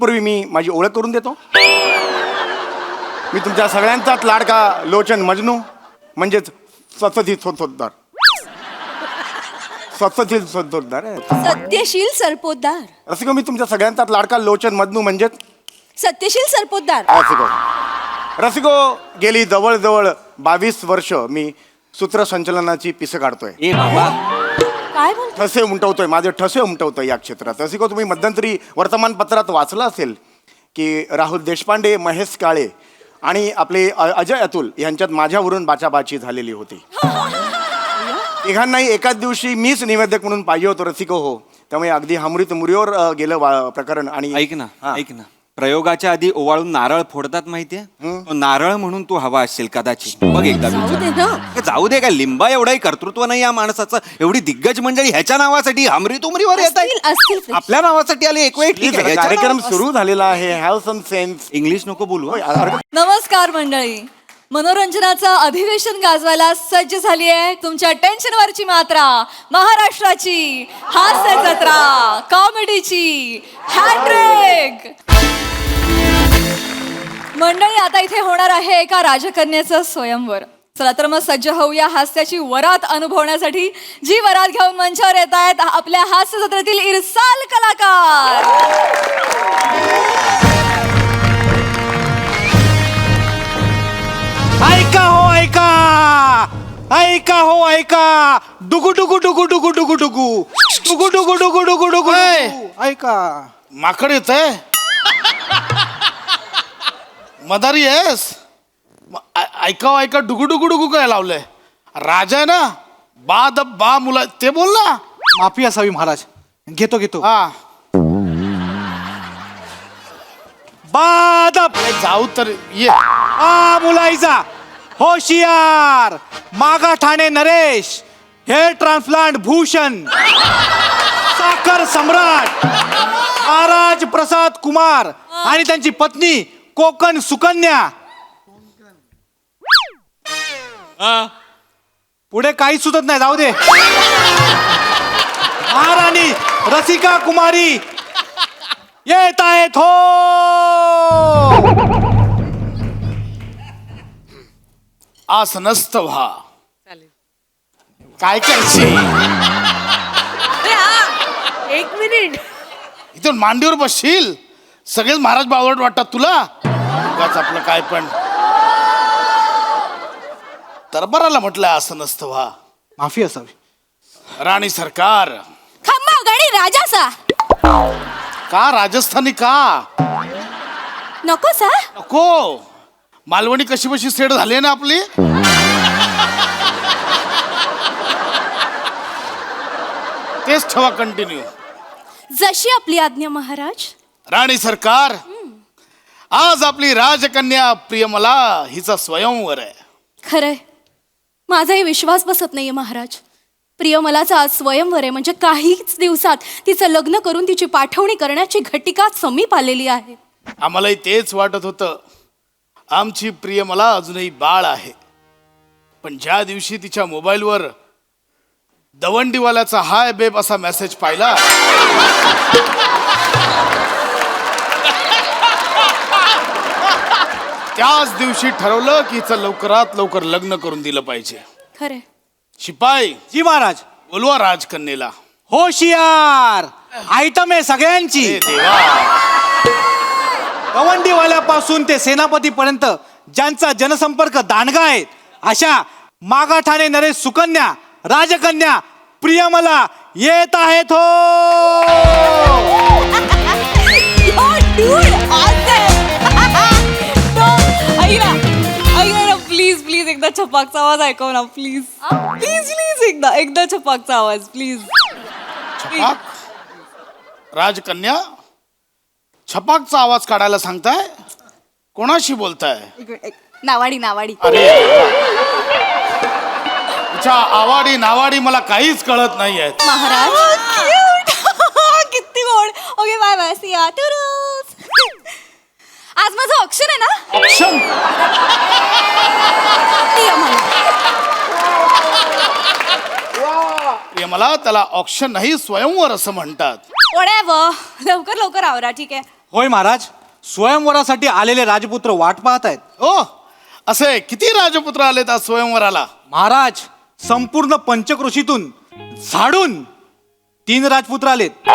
तत्पूर्वी मी माझी ओळख करून देतो. मी तुमच्या सगळ्यांचाच लाडका लोचन मजनू म्हणजेच सत्यशील सत्यशील सरपोतदार. रसिको, मी तुमच्या सगळ्यांचाच लाडका लोचन मजनू म्हणजेच सत्यशील सरपोतदार. रसिको, गेली जवळजवळ 22 वर्ष मी सूत्रसंचलनाची पिसं काढतोय. ए बाबा, काय बोलतो? ठसे उमटवतोय, माझे ठसे उमटवतोय या क्षेत्रात. रसिको, तुम्ही मध्यंतरी वर्तमानपत्रात वाचलं असेल की राहुल देशपांडे, महेश काळे आणि आपले अजय अतुल यांच्यात माझ्यावरून बाचाबाची झालेली होती. तिघांनाही एकाच दिवशी मीच निवेदक म्हणून पाहिजे होतो रसिको. हो, त्यामुळे अगदी हमरीत मुरीवर गेलं प्रकरण. आणि ऐक ना, ऐक ना, प्रयोगाच्या आधी ओवाळून नारळ फोडतात माहितीये? तो नारळ म्हणून तू हवा असशील कदाचित. बघ एकदा जाऊ दे ना. जाऊ दे. काय लिंबा एवढाही कर्तृत्व नाही या माणसाचं. एवढी दिग्गज मंडळी ह्याच्या नावासाठी हमरी तुमरीवर येत असतील. आपल्या नावासाठी आले एक वेळ. ठीक आहे, कार्यक्रम सुरू झालेला आहे. Have some sense. इंग्लिश नको बोलू. नमस्कार मंडळी. मनोरंजनाचं अधिवेशन गाजवायला सज्ज झाली आहे तुमच्या टेन्शनवरची मात्रा, महाराष्ट्राची हास्य जत्रा, कॉमेडीची हॅट्रिक. मंडळी, आता इथे होणार आहे एका राजकन्याचं स्वयंवर. चला तर मग सज्ज होऊया हास्याची वरात अनुभवण्यासाठी. जी वरात घेऊन मंचावर येत आहेत आपल्या हास्य जत्रेतील इरसाल कलाकार. ऐका हो ऐका, ऐका हो ऐका, डुगु डुगु डुगु डुगु डुगु डुगु डुगु डुगु डुगु डुगु डुगु. ऐका, माकड येत आहे. मदारी आहेस? ऐका ऐका, डुगु डुगु डुगु काय लावलंय? राजा आहे ना, बा द बा मुला ते बोल ना. माफी असावी महाराज. घेतो घेतो. हा, बादप जाऊ तर ये. आ मुलाईचा होशियार, मागा ठाणे नरेश, हेअर ट्रान्सप्लांट भूषण, साखर सम्राट महाराज प्रसाद कुमार आणि त्यांची पत्नी कोकण सुकन्या. पुढे काही सुचत नाही, जाऊ दे. महाराणी रसिका कुमारी येत आहेत हो. आसनस्थ व्हा. काय करशील? एक मिनिट. इथून मांडीवर बसशील. सगळेच महाराज बावळट वाटतात तुला. उगाच आपलं काय पण. दरबाराला म्हटलं आसनस्थ व्हा. माफी असावी. राणी सरकार. खम्मा गडी राजासा. का राजस्थानी का नको सा. नको? मालवणी कशी बशी सेट झाली ना आपली. तेच ठेवा कंटिन्यू. जशी आपली आज्ञा महाराज. राणी सरकार, आज आपली राजकन्या प्रियमला हिचा स्वयंवर आहे. खरंय, माझाही विश्वास बसत नाहीये महाराज. प्रियमलाचा आज स्वयंवर आहे म्हणजे काहीच दिवसात तिचं लग्न करून तिची पाठवणी करण्याची घटिका समीप आलेली आहे. आम्हालाही तेच वाटत होतं. आमची प्रियमला अजूनही बाळ आहे. पण ज्या दिवशी तिच्या मोबाईलवर दवंडीवाल्याचा हाय बेब असा मेसेज पाहिला, त्याच दिवशी ठरवलं की हिचं लवकरात लवकर लग्न करून दिलं पाहिजे. खरंय. शिपाई, जी महाराज. बोलवा राजकन्येला. होशियार, आयटम आहे सगळ्यांची. हे देवा. गवंडीवाल्यापासून ते सेनापतीपर्यंत ज्यांचा जनसंपर्क दांडगा आहे अशा मागाठाणे नरेश सुकन्या राजकन्या प्रियमला येत आहेत हो. प्लीज प्लीज एकदा छपाकचा आवाज ऐकव ना प्लीज. प्लीज प्लीज एकदा छपाकचा आवाज प्लीज. छपाक? राजकन्या, छपाकचा आवाज काढायला सांगताय? कोणाशी बोलताय? नावाडी नावाडी. अरे, तिच्या आवाडी नावाडी मला काहीच कळत नाहीये. महाराज किती गोड. ओके बाय बाय सी या. आज माझं ऑप्शन आहे ना. ऑप्शन? मला त्याला ऑप्शन नाही, स्वयंवर असं म्हणतात. लवकर लवकर आवरा. ठीक आहे. होय महाराज, स्वयंवरासाठी आलेले राजपुत्र वाट पाहत आहेत. हो असे किती राजपुत्र आलेत आज स्वयंवराला? महाराज, संपूर्ण पंचक्रोशीतून झाडून 3 राजपुत्र आलेत. पण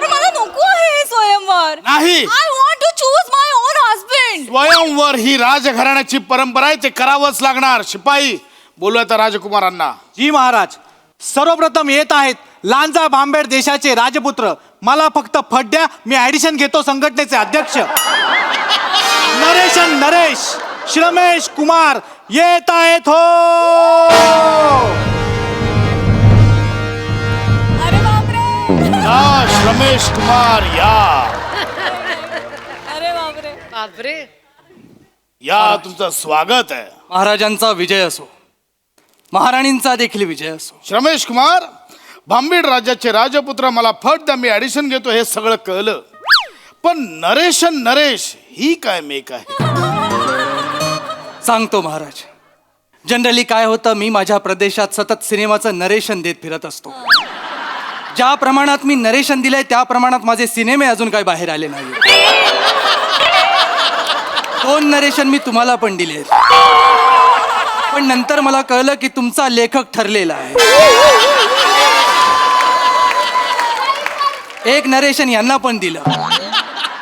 मला नको आहे हे स्वयंवर. नाही. I want to choose my own husband. स्वयंवर ही राजघराण्याची परंपरा आहे, ते करावंच लागणार. शिपाई बोलूया त्या राजकुमारांना. जी महाराज, सर्वप्रथम येत आहेत लांजा बांबेड देशाचे राजपुत्र. मला फक्त फड्या, मी ऍडिशन घेतो संघटनेचे अध्यक्ष. नरेश श्रमेश कुमार येत आहेत हो. अरे बापरे. या श्रमेश कुमार या. अरे बापरे. या तुमचं स्वागत आहे. महाराजांचा विजय असो, महाराणींचा देखील विजय असो. श्रमेश कुमार, भांबीड राज्याचे राजपुत्र. मला फट द्या, मी ऍडिशन घेतो हे सगळं कळलं. पण नरेश ही काय मेक आहे? सांगतो महाराज. जनरली काय होतं, मी माझ्या प्रदेशात सतत सिनेमाचं नरेशन देत फिरत असतो. ज्या प्रमाणात मी नरेशन दिलंय त्या प्रमाणात माझे सिनेमे अजून काय बाहेर आले नाही. 2 नरेशन मी तुम्हाला पण दिले, पण नंतर मला कळलं की तुमचा लेखक ठरलेला आहे. एक नरेशन यांना पण दिलं.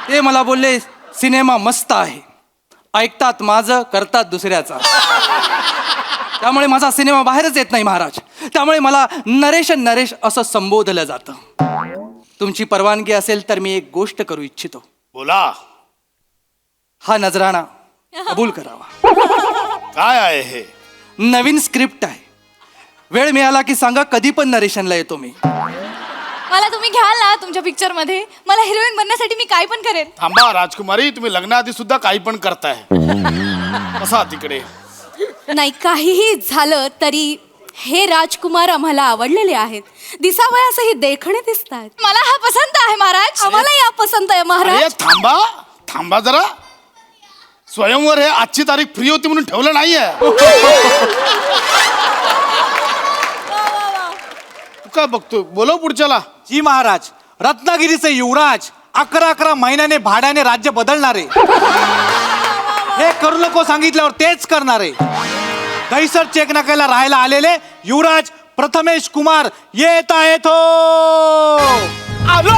ते मला बोलले सिनेमा मस्त आहे, ऐकतात माझं, करतात दुसऱ्याचा. त्यामुळे माझा सिनेमा बाहेरच येत नाही महाराज. त्यामुळे मला नरेश असं संबोधलं जातं. तुमची परवानगी असेल तर मी एक गोष्ट करू इच्छितो. बोला. हा नजराणा कबूल करावा. काय आहे हे? नवीन स्क्रिप्ट आहे. वेळ मिळाला की सांगा, कधी पण नरेशनला येतो मी. मला तुम्ही घ्याल ना तुमच्या पिक्चर मध्ये? मला हिरोईन बनण्यासाठी मी काय पण करेन. थांबा राजकुमारी, तुम्ही लग्नाआधी सुद्धा काही पण करताय. बसा तिकडे. नाही, काहीही झालं तरी हे राजकुमार आम्हाला आवडलेले आहेत. दिसावयासही देखणे दिसतात. मला हा पसंत आहे महाराज. आम्हाला या पसंत आहे अरे महाराज. थांबा जरा. स्वयंवर हे आजची तारीख फ्री होती म्हणून ठेवलं नाहीये. तू काय बघतोय? बोलव पुढच्याला. जी महाराज, रत्नागिरीचे युवराज, 11 महिन्याने भाड्याने राज्य बदलणारे. हे करू नको सांगितल्यावर तेच करणारे. दहीसर चेक नाक्याला राहायला आलेले युवराज प्रथमेश कुमार येत आहेत हो. आलो.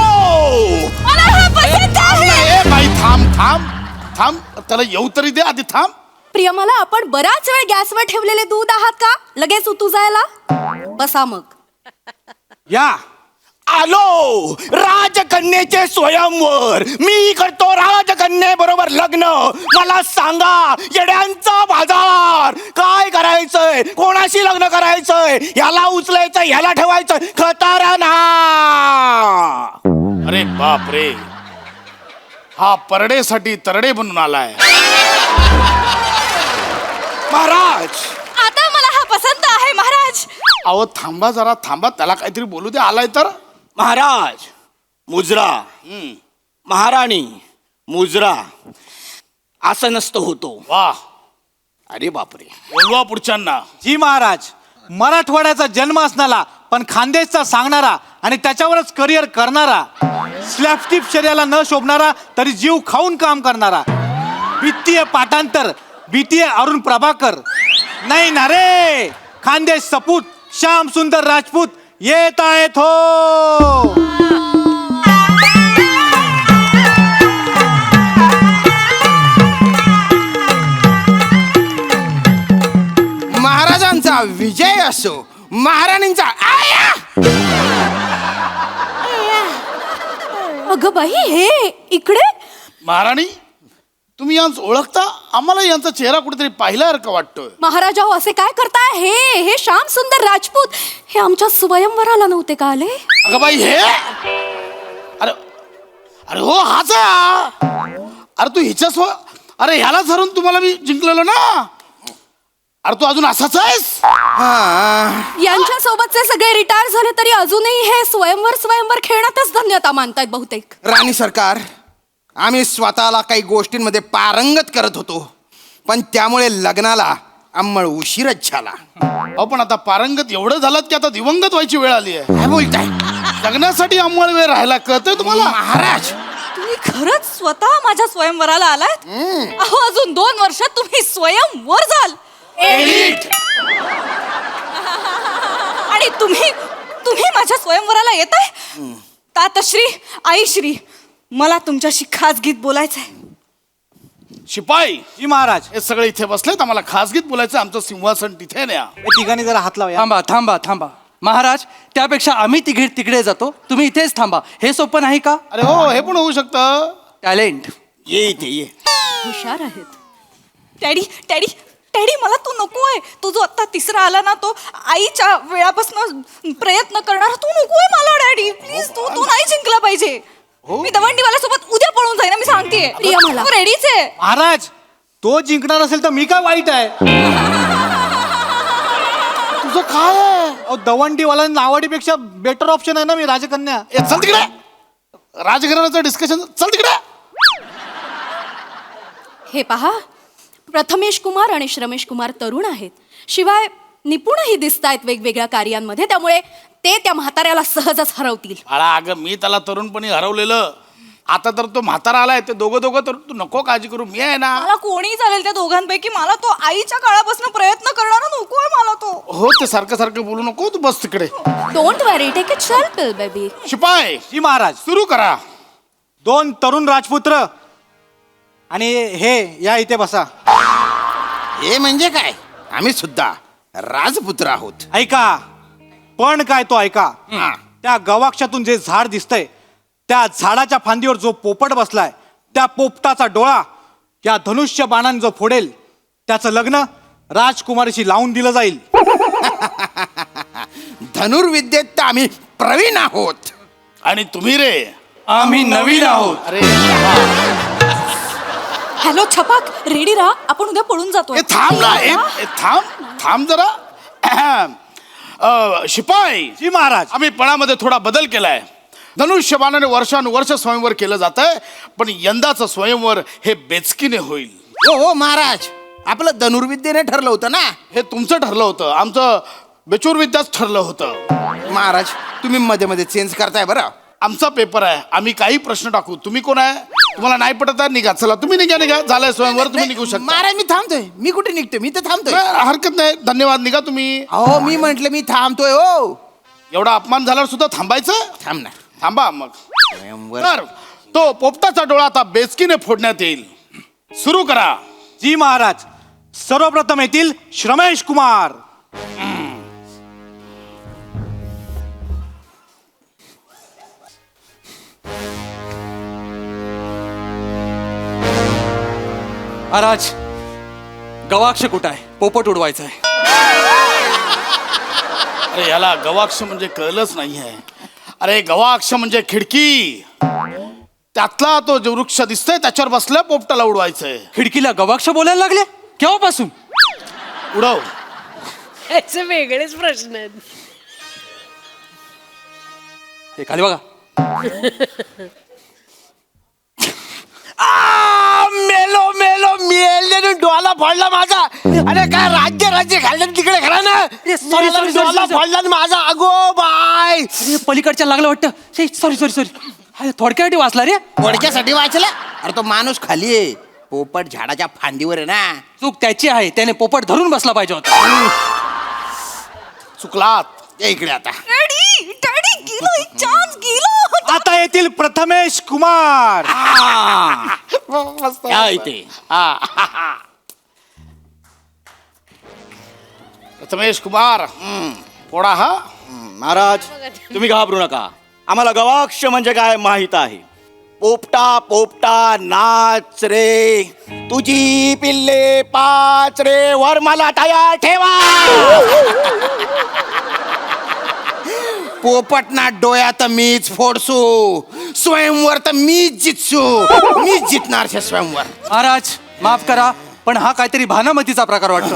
मला हा पसंत आहे. ए बाई, थांब. त्याला येऊ तरी दे आधी. थांब. प्रियमाला, आपण बराच वेळ गॅसवर ठेवलेले दूध आहात का लगेच उतू जायला? बसा मग. या. आलो. राजकन्येचे स्वयंवर. मी करतो राजकन्ये बरोबर लग्न. मला सांगा, येड्यांचा बाजार. काय करायचंय? कोणाशी लग्न करायचंय? ह्याला उचलायचं, ह्याला ठेवायचं. खतरनाक. अरे बाप रे, हा परडेसाठी तरडे बनून आलाय. महाराज, आता मला हा पसंत आहे महाराज. अहो थांबा जरा, थांबा. त्याला काहीतरी बोलू दे. आलाय तर. महाराज, मुजरा. महाराणी मुजरा. असं नसतं होतो. वा. अरे बापरे. बोलवा पुढच्यांना. जी महाराज, मराठवाड्याचा जन्म असणारा पण खानदेशचा सांगणारा आणि त्याच्यावरच करिअर करणारा, स्लॅपस्टिक शर्याला न शोभणारा तरी जीव खाऊन काम करणारा, वित्तीय पाठांतर बीटीए अरुण प्रभाकर. नाही ना रे, खानदेश सपूत श्याम सुंदर राजपूत येत आहेत हो. महाराजांचा विजय असो, महाराणींचा. अगं बाई, हे इकडे. महाराणी, तुम्ही यांचं ओळखता? आम्हाला यांचा चेहरा कुठेतरी पाहिल्यासारखं वाटतोय. महाराजा, असे काय करताय? हे श्याम सुंदर राजपूत हे आमच्या स्वयंवराला नव्हते का आले? अगं बाई, हे अरे हो, हाच आहे हा. अरे तू हिच्याच हो. अरे ह्याला धरून तुम्हाला मी जिंकलेलो ना. अरे तू अजून असाच आहेस? यांच्या सोबतचे सगळे रिटायर झाले तरी अजूनही हे स्वयंवर खेळण्यातच धन्यता मानतायत बहुतेक. राणी सरकार, आम्ही स्वतःला काही गोष्टींमध्ये पारंगत करत होतो, पण त्यामुळे लग्नाला अंमळ उशीरच झाला. अहो पण आता पारंगत एवढं झालं की आता दिवंगत व्हायची वेळ आली आहे. काय बोलताय लग्नासाठी अंमळ वेळ राहायला कळतंय तुम्हाला? महाराज? खरंच स्वतः माझ्या स्वयंवराला आलात अहो अजून 2 वर्षात तुम्ही स्वयंवर जाल आणि तुम्ही तुम्ही माझ्या स्वयंवराला येताय तातश्री आईश्री मला तुमच्याशी खासगीत बोलायचंय शिपाई जी महाराज. हे सगळे इथे बसलेत आम्हाला खासगीत बोलायचं आमचं सिंहासन तिथे न्या हे तिघांनी जरा हात लावूया. थांबा थांबा थांबा महाराज त्यापेक्षा आम्ही तिकडे जातो तुम्ही इथेच थांबा हे सोपं नाही का अरे हो हे पण होऊ शकतं टॅलेंट ये इथे ये हुशार आहेत. डॅडी डॅडी डॅडी मला तू नकोय तो जो आता तिसरा आला ना तो आईच्या वेळापासून प्रयत्न करणार तू नकोय मला डॅडी प्लीज तू नाही जिंकला पाहिजे मी दवंडीवाल्यासोबत उद्या पळून जाईन मी सांगतेय प्रिया मला. तू रेडीच आहे महाराज तो जिंकणार असेल तर मी काय वाईट आहे. तुझं काय आहे अहो, दवंडीवाला नावाडीपेक्षा बेटर ऑप्शन आहे ना मी राजकन्या. ए, चल तिकडे राजघराण्याचं डिस्कशन चल तिकडे हे पहा प्रथमेश कुमार आणि श्रमेश कुमार तरुण आहेत शिवाय निपुणही दिसत आहेत वेगवेगळ्या कार्यांमध्ये त्यामुळे ते त्या म्हाताऱ्याला सहजच हरवतील. बाळा अगं मी त्याला तरुणपणी हरवलेलं आता तर तो म्हातारा आलाय ते दोघं तर तू नको काळजी करू मी आहे ना मला कोणी चालेल त्या दोघांपैकी मला तो आईच्या काळापासून प्रयत्न करणारा नकोय मला तो हो ते सारखं बोलू नको तू बस तिकडे don't worry take it chill pill baby. शिपाई जी महाराज. सुरू करा 2 तरुण राजपुत्र आणि हे या इथे बसा. हे म्हणजे काय आम्ही सुद्धा राजपुत्र आहोत. ऐका पण काय तो ऐका त्या गवाक्षातून जे झाड दिसतंय त्या झाडाच्या फांदीवर जो पोपट बसलाय त्या पोपटाचा डोळा या धनुष्य बाणाने जो फोडेल त्याचं लग्न राजकुमारीशी लावून दिलं जाईल. धनुर्विद्येत तर आम्ही प्रवीण आहोत. आणि तुम्ही रे आम्ही नवीन आहोत अरे हॅलो छपाक रेडी राहा आपण उद्या पळून जातो ए, थांब ना थांब जरा शिपाई जी महाराज. आम्ही पणामध्ये थोडा बदल केलाय धनुष्यबाणाने वर्षानुवर्ष स्वयंवर केलं जात आहे पण यंदाचं स्वयंवर हे बेचकीने होईल. हो महाराज आपलं धनुर्विद्येने ठरलं होतं ना. हे तुमचं ठरलं होतं आमचं बेचूरविद्याच ठरलं होतं. महाराज तुम्ही मध्ये मध्ये चेंज करताय बरं. आमचा पेपर आहे आम्ही काही प्रश्न टाकू तुम्ही कोण आहे तुम्हाला नाही पटत आहे निघा चला तुम्ही निघा झालंय स्वयंवर तुम्ही निघू शकता. महाराज मी थांबतोय मी कुठे निघतोय मी तर थांबतोय. नाही, हरकत नाही धन्यवाद निघा तुम्ही. अहो मी म्हंटल मी थांबतोय हो. एवढा अपमान झाल्यावर सुद्धा थांबायचं थांब ना. थांबा मग स्वयंवर. तर तो पोपटाचा डोळा आता बेचकीने फोडण्यात येईल सुरू करा. जी महाराज. सर्वप्रथम येतील श्रमेश कुमार. महाराज गवाक्ष कुठं आहे पोपट उडवायचा आहे अरे याला गवाक्ष म्हणजे कळलंच नाहीये. अरे गवाक्ष म्हणजे खिडकी त्यातला तो जो वृक्ष दिसतोय त्याच्यावर बसल्या पोपटाला उडवायचंय. खिडकीला गवाक्ष बोलायला लागले केव्हापासून उडव याचे वेगळेच प्रश्न आहेत. हे खाली बघा मेलो डोला फोडला माझा. अरे काय राज्य घाललं तिकडे खरा ना. डोला फोडला ना माझा अगो बाय. अरे पलीकडच्या लागलं वाटतं सॉरी थोडक्यासाठी वाचला रे थोडक्यासाठी वाचला. अरे तो माणूस खाली आहे पोपट झाडाच्या फांदीवर आहे ना. चूक त्याची आहे त्याने पोपट धरून बसला पाहिजे होता चुकलात. ये इकडे आता. डॅडी डॅडी गेलो एक चान्स गेलो आता येतील प्रथमेश कुमार. मस्त या इथे. प्रथमेश कुमार फोडा हा. महाराज तुम्ही घाबरू नका आम्हाला गवाक्ष म्हणजे काय माहित आहे. पोपटा पोपटा नाच रे तुझी पिल्ले पाच रे वर मला टाया ठेवा. पोपट ना डोळ्या तर मीच फोडसू स्वयंवर तर मीच जितसू. मीच जितणार शे स्वयंवर. महाराज माफ करा पण हा काहीतरी भानामतीचा प्रकार वाटतो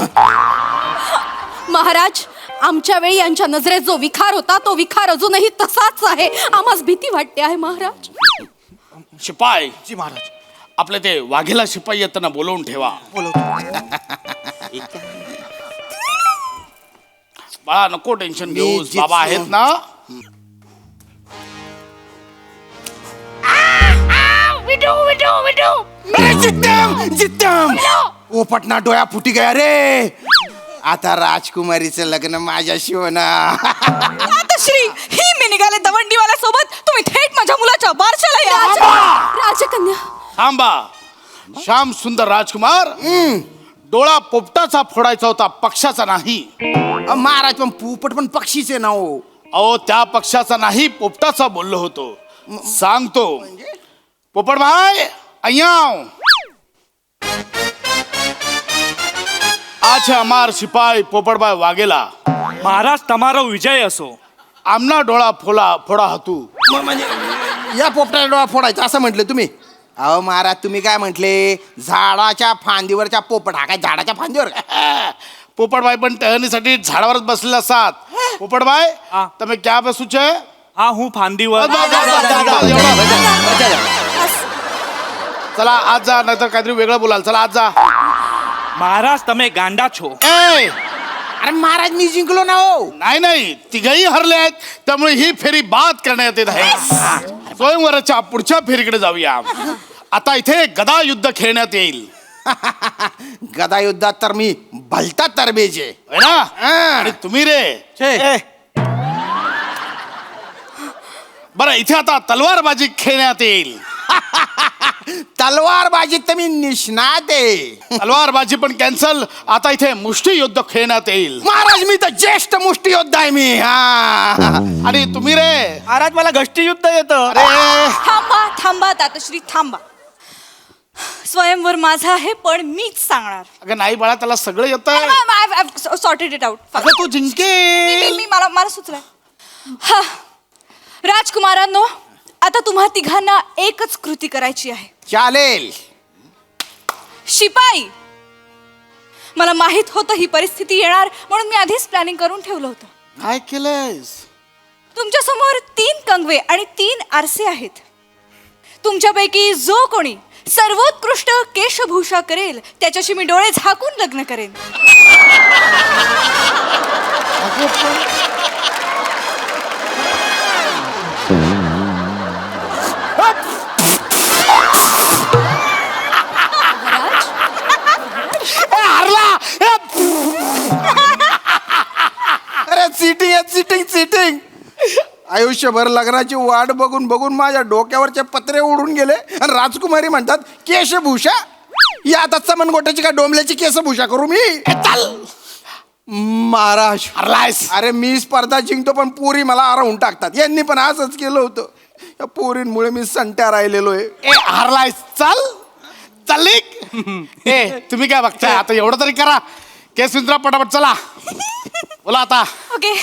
महाराज आमच्या वेळी यांच्या नजरेत जो विखार होता तो विखार अजूनही तसाच आहे. आम्हाला भीती वाटते आहे महाराज. शिपाई जी महाराज. आपले ते वाघेला शिपाई येताना बोलवून ठेवा. बाळा नको टेन्शन घेऊ मी बाबा आहेत ना. विठू जित्यम पोपटना डोळ्या फुटी गया रे. आता राजकुमारीचं लग्न माझ्याशी होणार. आता श्री ही मी निघाले दवंडीवाल्या सोबत, तुम्ही थेट माझ्या मुलाच्या बारशाला या. राजकन्या थांबा. श्याम सुंदर राजकुमार, डोळा पोपटाचा फोडायचा होता, पक्षाचा नाही. महाराज पण पोपट पण पक्षीचे ना हो. अहो त्या पक्षाचा नाही, पोपटाचा बोललो होतो. सांगतो पोपट भाई अय्याव. आज हमार सिपाही पोपट भाई वागेला. महाराज तमारो विजय असो. आमना डोळा फोडा हातू. म्हणजे या पोपटाला डोळा फोडायचा असं म्हटलं तुम्ही? अहो महाराज तुम्ही काय म्हटले? झाडाच्या फांदीवरच्या पोपट. हा काय झाडाच्या फांदीवर? पोपटभाई पण टहनीसाठी झाडावरच बसलेले असतात. पोपटभाई तुम्ही क्या बसू छे? हा हूँ फांदीवर. चला आज जा, नाहीतर काहीतरी वेगळं बोलाल. चला आज जा. महाराज तमे गांडा छो. ए अरे महाराज मी जिंकलो ना हो. नाही तिघही हरले आहेत, त्यामुळे ही फेरी बाद करण्यात येत आहे. स्वयंवराच्या पुढच्या फेरीकडे जाऊया. आता इथे गदा युद्ध खेळण्यात येईल. गदा युद्धात तर मी भलता तरबेजे है ना? आणि तुम्ही रे बरं, इथे आता तलवारबाजी खेळण्यात येईल. तलवारबाजीत तर मी निष्णात आहे. तलवारबाजी पण कॅन्सल. आता इथे मुष्टी युद्ध खेळण्यात येईल. महाराज मी तर ज्येष्ठ मुष्टियोद्धा आहे मी. हा. आणि तुम्ही रे? महाराज मला गष्टी युद्ध येतं. अरे थांबा तातश्री थांबा. स्वयंवर माझा आहे, पण मीच सांगणार. अगं नाही बाळा, त्याला सगळं येतं. Sorted it out. अगं तू जिंके. मला सुचलंय. हा राजकुमारांनो, आता तुम्हा तिघांना एकच कृती करायची आहे. चालेल. शिपाई, मला माहित होतं ही परिस्थिती येणार, म्हणून मी आधीच प्लॅनिंग करून ठेवलं होतं. काय केलंयस? तुमच्या समोर 3 कंगवे आणि 3 आरसे आहेत. तुमच्यापैकी जो कोणी सर्वोत्कृष्ट केशभूषा करेल त्याच्याशी मी डोळे झाकून लग्न करेन. अरे सिटिंग आयुष्यभर लग्नाची वाट बघून बघून माझ्या डोक्यावरचे पत्रे उडून गेले. आणि राजकुमारी म्हणतात केशभूषा. या आता चमनगोट्याची का डोंबल्याची केशभूषा करू मी? चल महाराज. अरे मी स्पर्धा जिंकतो, पण पोरी मला हरवून टाकतात. यांनी पण असंच केलं होतं. या पोरींमुळे मी संट्या राहिलेलो आहे. ए हारलायस. चल ए तुम्ही काय बघताय? आता एवढं तरी करा. केस विंचरा पटापट. चला बोला आता. ओके,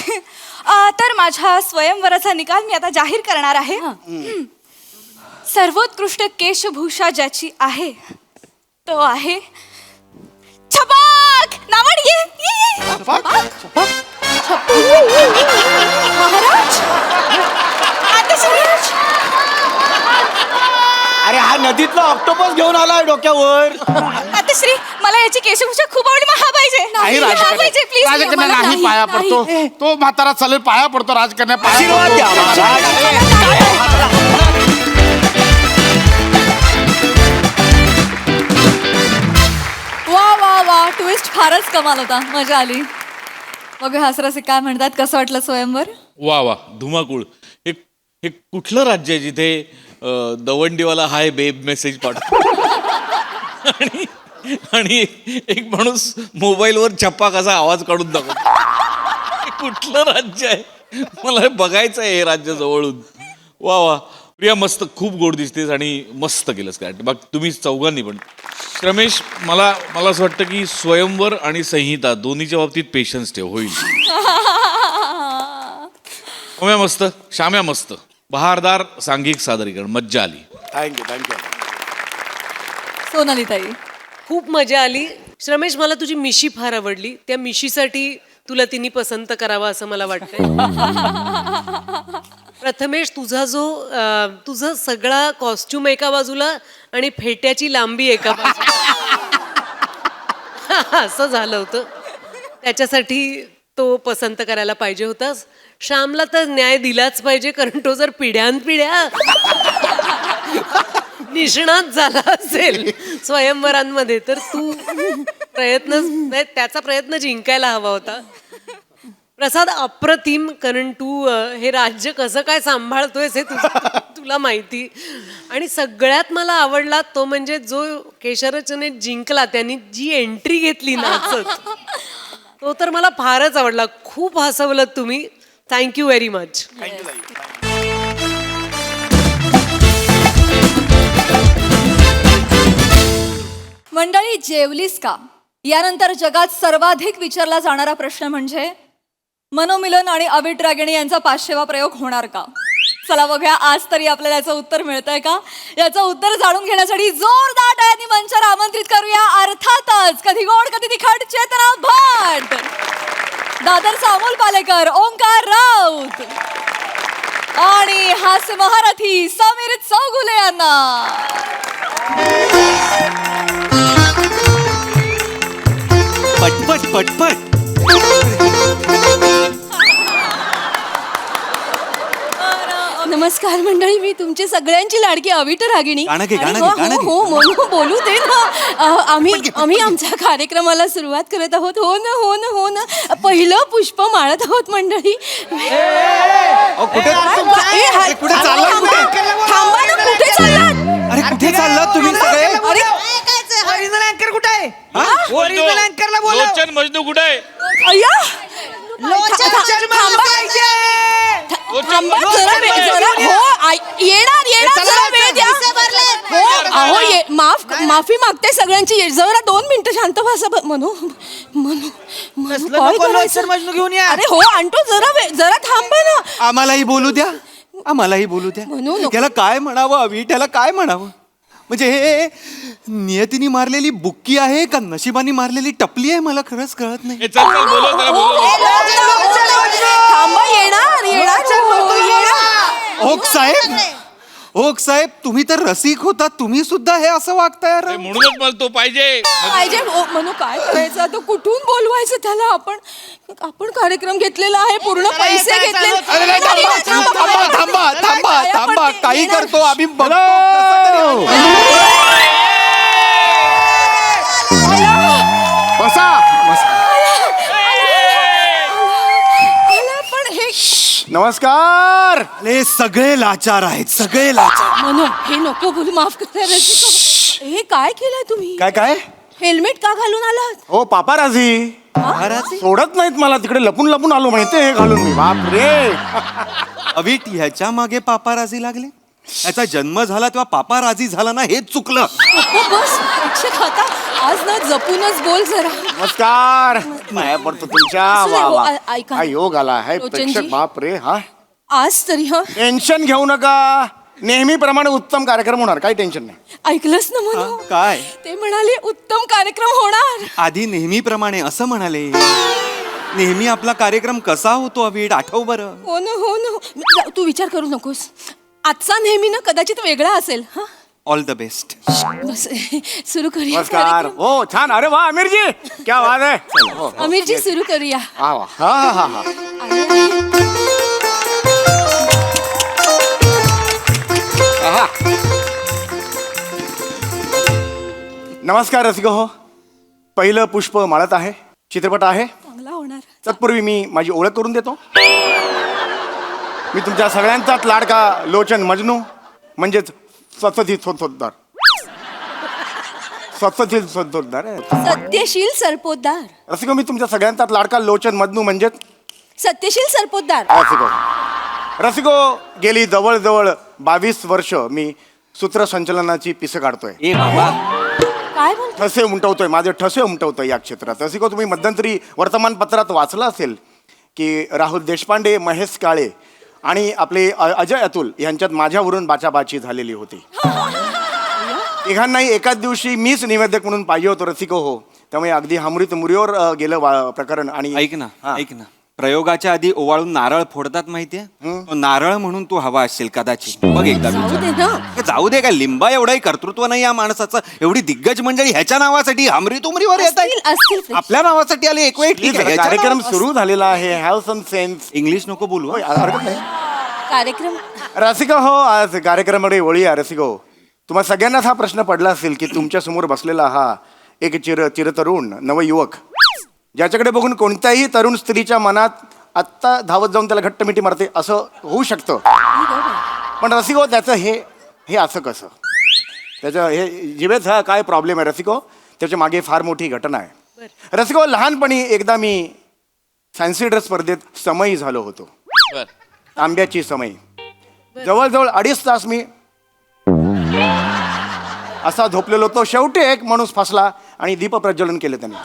तर माझ्या स्वयंवराचा निकाल मी आता जाहीर करणार आहे. सर्वोत्कृष्ट केशभूषा ज्याची आहे तो आहे छपाक. नावड ये. महाराज. अरे हा नदीतला ऑक्टोपस घेऊन आलाय डोक्यावर. श्री, मला याची केशभूषा खूप आवडली. हा पाहिजे. नाही हा पाहिजे, प्लीज. राजकन्या नाही, पाया पडतो. तो म्हातारा चालेल, पाया पडतो. राजकन्या पाया आशीर्वाद द्या महाराज. वा ट्विस्ट फारच कमाल होता. मजा आली. बघ हासरासे काय म्हणतात. कसं वाटलं स्वयंवर? वा धुमाकूळ. हे कुठलं राज्य आहे जिथे दवंडीवाला हाय बेब मेसेज पाठवतो आणि एक माणूस मोबाईलवर छप्पा कसा आवाज काढून दाखवतो? हे कुठलं राज्य आहे? मला हे बघायचं आहे हे राज्य जवळून. वा प्रिया, मस्त, खूप गोड दिसतेस आणि मस्त केलंस काय. मग तुम्ही चौघांनी पण. रमेश, मला असं वाटतं की स्वयंवर आणि संहिता दोन्हीच्या बाबतीत पेशन्स ठेव. होईल. ओम्या मस्त, श्याम्या मस्त, बहारदार सांघिक सादरीकरण, मज्जा आली. थँक्यू. सोनाली ताई. खूप मजा आली. श्रमेश, मला तुझी मिशी फार आवडली. त्या मिशीसाठी तुला तिने पसंत करावा असं मला वाटतंय. प्रथमेश, तुझं सगळा कॉस्ट्युम एका बाजूला आणि फेट्याची लांबी एका बाजूला असं झालं होतं. त्याच्यासाठी तो पसंत करायला पाहिजे होतास. श्यामला तर न्याय दिलाच पाहिजे, कारण तो जर पिढ्यानपिढ्या निष्णात झाला असेल स्वयंवरांमध्ये तर तू त्याचा प्रयत्न जिंकायला हवा होता. प्रसाद अप्रतिम, कारण तू हे राज्य कसं काय सांभाळतोयस हे तुला माहिती. आणि सगळ्यात मला आवडला तो म्हणजे जो केशरचने जिंकला त्यांनी जी एंट्री घेतली नाचत, तो तर मला फारच आवडला. खूप हसवलं तुम्ही. Thank you very much. मंडळी, जेवलीस का? यानंतर जगात सर्वाधिक विचारला जाणारा प्रश्न म्हणजे मनोमिलन आणि अविट रागिणी यांचा 500वा प्रयोग होणार का? चला बघूया आज तरी आपल्याला याचं उत्तर मिळतंय का. याचं उत्तर जाणून घेण्यासाठी जोरदार टाळ्यांनी मंचावर आमंत्रित करूया अर्थातच कधी गोड कधी तिखट चेतना भट, दादरचा अमोल पालेकर, ओंकार राऊत आणि हास्य महारथी समीर चौगुले यांना. पटपट पटपट. नमस्कार मंडळी, मी तुमची सगळ्यांची लाडकी अविट रागिणी. गाणं घे, गाणं आणि घे, गाणं घे. हो म्हणून बोलू दे ना. आम्ही आमच्या कार्यक्रमाला सुरुवात करत आहोत. हो ना हो ना हो ना. पहिलं पुष्प माळत आहोत मंडळी. कुठे कुठे चालला? थांबा ना, कुठे चाललात? अरे कुठे चाललात तुम्ही सगळे? अरे ओरिजिनल अँकर कुठे आहे? ओरिजिनल अँकरला बोला. लोचन मजनू कुठे आहे? अय्या थांबा जरा येणार जरा वेळ द्या. अहो माफी मागते सगळ्यांची. जरा 2 मिनिटं शांत व्हा. म्हणू घेऊन या. अरे हो आणतो, जरा थांबा ना. आम्हालाही बोलू द्या, आम्हालाही बोलू द्या. म्हणू नको. त्याला काय म्हणावं अवी, त्याला काय म्हणावं? म्हणजे हे नियतीने मारलेली बुक्की आहे का नशिबाने मारलेली टपली आहे? मला खरंच कळत नाही. ए, चल चल बोलव त्याला, बोलव. थांबा, येणार. ओक साहेब तुम्ही तर रसिक होता, तुम्ही सुद्धा हे असं वागताय. ए, म्हणूनच मला तो पाहिजे. पाहिजे म्हणू काय करायचं आता? कुठून बोलवायचं त्याला? आपण कार्यक्रम घेतलेला आहे, पूर्ण पैसे घेतले. थांबा, काही करतो आम्ही बघतो. बसा. पण हे नमस्कार. अरे सगळे लाचार आहेत, सगळे लाचार. म्हणू हे नको बोलू, माफ करा रसिका. हे काय केलंय तुम्ही? काय हेल्मेट का घालून आलात? हो पापाराजी सोडत नाहीत मला. तिकडे लपून आलो माहितीये हे घालून मी. बाप रे. अवीट ह्याच्या मागे पापाराजी लागले. याचा जन्म झाला तेव्हा पापाराजी झाला ना, हेच चुकलं. बस प्रेक्षक, आता आज ना जपूनच बोल जरा. नमस्कार. पाया पडतो तुमच्या. असू दे, वा हो, वा. ऐका. हा योग आला आहे लोचनजी. प्रेक्षक. बाप रे. हा आज तरी टेन्शन घेऊ नका, नेहमीप्रमाणे उत्तम कार्यक्रम होणार, काही टेन्शन नाही. ऐकलंस ना म्हणू? काय? ते म्हणाले उत्तम कार्यक्रम होणार. आधी नेहमीप्रमाणे असं म्हणाले. नेहमी आपला कार्यक्रम कसा होतो अवीट, आठव बरं. हो ना. तू विचार करू नकोस. आजचा नेहमी ना कदाचित वेगळा असेल. हा ऑल द बेस्ट. बस सुरू करूया नमस्कार. कार्यक्रम. हो छान. अरे वा अमीरजी, क्या बात आहे. चला, हो, हो. अमीरजी सुरू करूया. वा वा. हा. आहा. नमस्कार रसिक हो. पहिलं पुष्प माळत आहे चित्रपट आहे. चांगला होणार. तत्पूर्वी मी माझी ओळख करून देतो. मी तुमच्या सगळ्यांचाच लाडका लोचन मजनू, म्हणजेच सत्यशील सत्यशील सरपोतदार. रसिको, मी तुमच्या सगळ्यांचाच लाडका लोचन मजनू म्हणजेच सत्यशील सरपोतदार. रसिको गेली जवळजवळ 22 वर्ष मी सूत्रसंचलनाची पिसं काढतोय. ए बाबा, काय बोलतो? ठसे उमटवतोय, माझे ठसे उमटवतोय या क्षेत्रात. रसिको, तुम्ही मध्यंतरी वर्तमानपत्रात वाचलं असेल की राहुल देशपांडे, महेश काळे आणि आपले अजय अतुल यांच्यात माझ्यावरून बाचाबाची झालेली होती. तिघांनाही एकाच दिवशी मीच निवेदक म्हणून पाहिजे होतो रसिको हो. त्यामुळे अगदी हमरीत मुरीवर गेलं प्रकरण. आणि ऐक ना प्रयोगाच्या आधी ओवाळून नारळ फोडतात माहितीये? तो नारळ म्हणून तू हवा असशील कदाचित. बघ एकदा जाऊ दे ना. जाऊ दे. काय लिंबा एवढंही कर्तृत्व नाही या माणसाचं. एवढी दिग्गज मंडळी ह्याच्या नावासाठी हमरीत उमरीवर येत असतील. आपल्या नावासाठी आले एक वेळ. ठीक आहे, कार्यक्रम सुरू झालेला आहे. Have some sense. इंग्लिश नको बोलू. हरकत नाही. कार्यक्रम रसिको हो, आज कार्यक्रमाकडे वळूया. रसिको, तुम्हा सगळ्यांनाच हा प्रश्न पडला असेल की तुमच्या समोर बसलेला हा एक चिरतरुण नवयुवक, ज्याच्याकडे बघून कोणत्याही तरुण स्त्रीच्या मनात आत्ता धावत जाऊन त्याला घट्ट मिठी मारते असं होऊ शकतं. पण रसिको त्याचं हे असं कसं, त्याचं हे जिभेचा काय प्रॉब्लेम आहे रसिको, त्याच्या मागे फार मोठी घटना आहे. रसिको, लहानपणी एकदा मी फॅन्सी ड्रेस स्पर्धेत समयी झालो होतो. तांब्याची समयी. जवळजवळ 2.5 तास मी असा झोपलेलो होतो. शेवटी एक माणूस फसला आणि दीप प्रज्वलन केलं त्याने.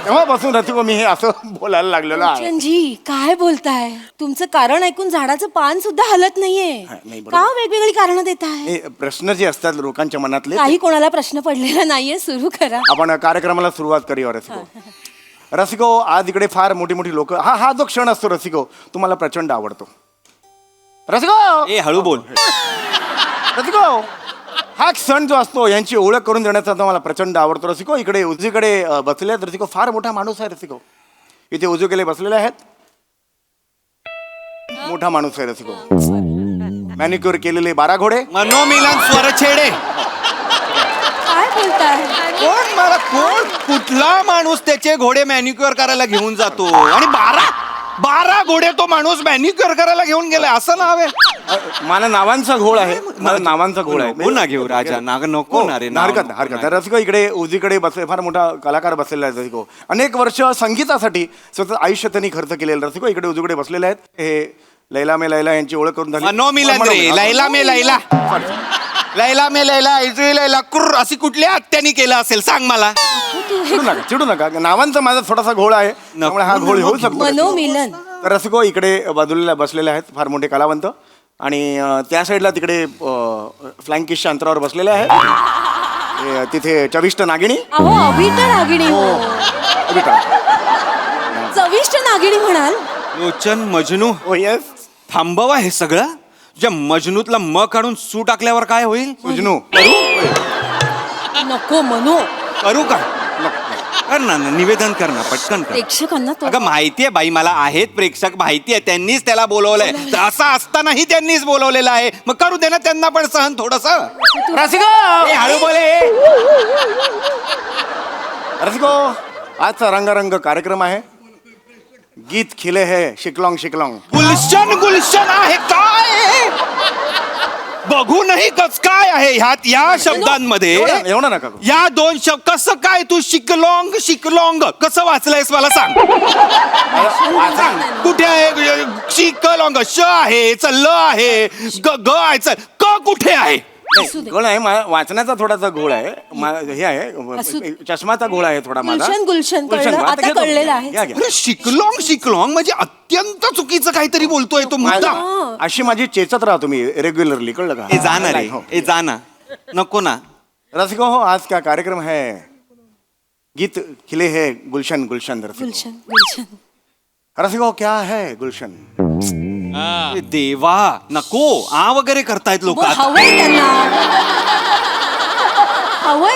तेव्हापासून रसिको मी हे असं बोलायला लागलेलो आहे. गुलशनजी, काय बोलताय? तुमचं कारण ऐकून झाडाचं पान सुद्धा हलत नाहीये. नाही, बरोबर. का वेगवेगळी कारण देताय? हे प्रश्न जे असतात लोकांच्या मनातले, काही कोणाला प्रश्न पडलेला नाहीये. सुरू करा. आपण कार्यक्रमाला सुरुवात करूया रसिको. रसिको, आज इकडे फार मोठी मोठी लोक, हा जो क्षण असतो रसिको, तुम्हाला प्रचंड आवडतो. रसिको, ए हळू बोल. रसिको, हा क्षण जो असतो यांची ओळख करून देण्याचा तो मला प्रचंड आवडतो. रसिको, इकडे उजवीकडे बसले आहेत रसिको, फार मोठा माणूस आहे रसिको. इथे उजवीकडे बसलेले आहेत, मोठा माणूस आहे रसिको. मॅनिक्युअर केलेले 12 घोडे. मनोमिलन स्वरछेडे. काय बोलताय? कोण कुठला माणूस त्याचे घोडे मॅनिक्युअर करायला घेऊन जातो? आणि 12 घोडे तो माणूस मॅनिक्युअर करायला घेऊन गेलाय, असं नाव आहे? मला नावांचा घोळ आहे, मला नावांचा घोळ आहे. नको ना घेऊ राजा, नको ना रे. हरकत नाही. रसिको, इकडे उजवीकडे बसले फार मोठा कलाकार बसलेला आहे रसिको. अनेक वर्ष संगीतासाठी स्वतः आयुष्य त्यांनी खर्च केलेलं. रसिको, इकडे उजवीकडे बसलेले आहेत हे लैला मे लैला यांची ओळख करून झाली. मनोमिलन रे. लैला मे लैला. लैला मे लैला, इजवी लैला, कुर्र अशी कुठल्या हत्यानी केलं असेल सांग मला. चिडू नका. नावांचा माझा थोडासा घोळ आहे, त्यामुळे हा घोळ होऊ शकतो. मनोमिलन. तर रसिको, इकडे बाजूला बसलेले आहेत फार मोठे कलावंत, आणि त्या साईडला तिकडे फ्लाइंग किसच्या अंतरावर बसलेले आहेत तिथे चविष्ट नागिणी. अहो, अभिष्ट नागिणी. चविष्ट नागिणी म्हणाल? लोचन मजनू. हो, येस. थांबवा हे सगळं. तुझ्या मजनूतला म काढून सू टाकल्यावर काय होईल? उजनू. नको म्हणू. करू का? कर ना, निवेदन कर ना, पटकन कर. प्रेक्षकांना तो अगं माहितीये बाई, मला आहेत प्रेक्षक, माहितीये, त्यांनीच त्याला बोलवलंय. तर असं असतानाही त्यांनीच बोलवलेलं आहे, मग करू दे ना त्यांना पण सहन थोडस. रसिको, हळू बोले. रसिको, आजचा रंगारंग कार्यक्रम आहे. गीत खिले है शिकलोंग शिकलोंग. गुलशन आहे काय? बघूनही कस काय आहे ह्यात या शब्दांमध्ये? एवढं नका करू. या 2 शब्द कसं काय? तू शिकलोंग कसं वाचलंयस मला सांग. कुठे आहे शिकलोंग? श आहे, ल आहे, ग आहे, क कुठे आहे? घोळ आहे वाचण्याचा थोडासा घोळ आहे. हे आहे चष्माचा घोळ आहे थोडा माझा. गुलशन कळलं, आता कळलेलं आहे. अरे शिकलोंग म्हणजे अत्यंत चुकीचं काहीतरी बोलतोय तो मुद्दा. अशी माझी चेचत राहा तुम्ही रेग्युलरली, कळलं का? ए जाना रे, ए जाना. नको ना रसिको. हो, आज क्या कार्यक्रम है? गीत खिले है गुलशन गुलशन. गुलशन. रसिको, क्या है गुलशन? ए देवा, नको आ वगैरे करतायत लोक. हवंय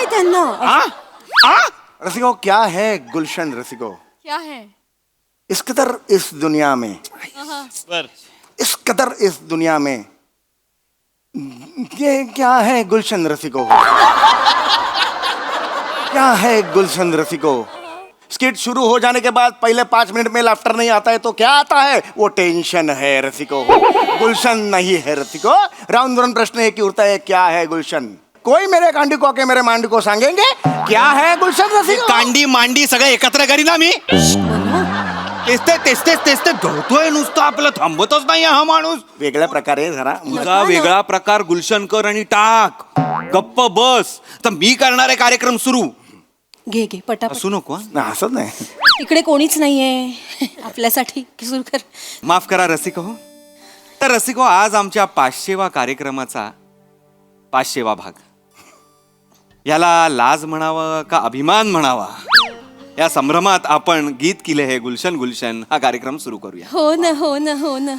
त्यांना. रसिको, क्या है गुलशन? रसिको, क्या है? इस कदर इस दुनिया में, इस कदर इस दुनिया में ये क्या है गुलशन रसिको? क्या है गुलशन रसिको? स्किट शुरू हो जाने के बाद पहले 5 मिनट में लाफ्टर नहीं आता है तो क्या आता है? वो टेंशन है रसिको, गुलशन नहीं है रसिको. राउंड राउंड प्रश्न एक ही उठता है, क्या है गुलशन? कोई मेरे कांडी को के मेरे मांडी को सांगेंगे क्या है गुलशन रसिको? कांडी मांडी सगळं एकत्र करी ना मी. तेच धरतोय नुसतं, आपलं थांबतच नाही हा माणूस. वेगळ्या प्रकारे जरा तुझा वेगळा प्रकार गुलशन कर आणि टाक. गप्प बस. तर मी करणारे कार्यक्रम सुरू. घे पटापट. असू नको. असंच नाही. इकडे कोणीच नाहीये आपल्यासाठी. सुरू कर. माफ करा रसिको. तर रसिको, आज आमच्या 500वा कार्यक्रमाचा 500वा भाग. याला लाज म्हणावं का अभिमान म्हणावा, या संभ्रमात आपण गीत किले हे गुलशन हा कार्यक्रम सुरू करूया. हो ना.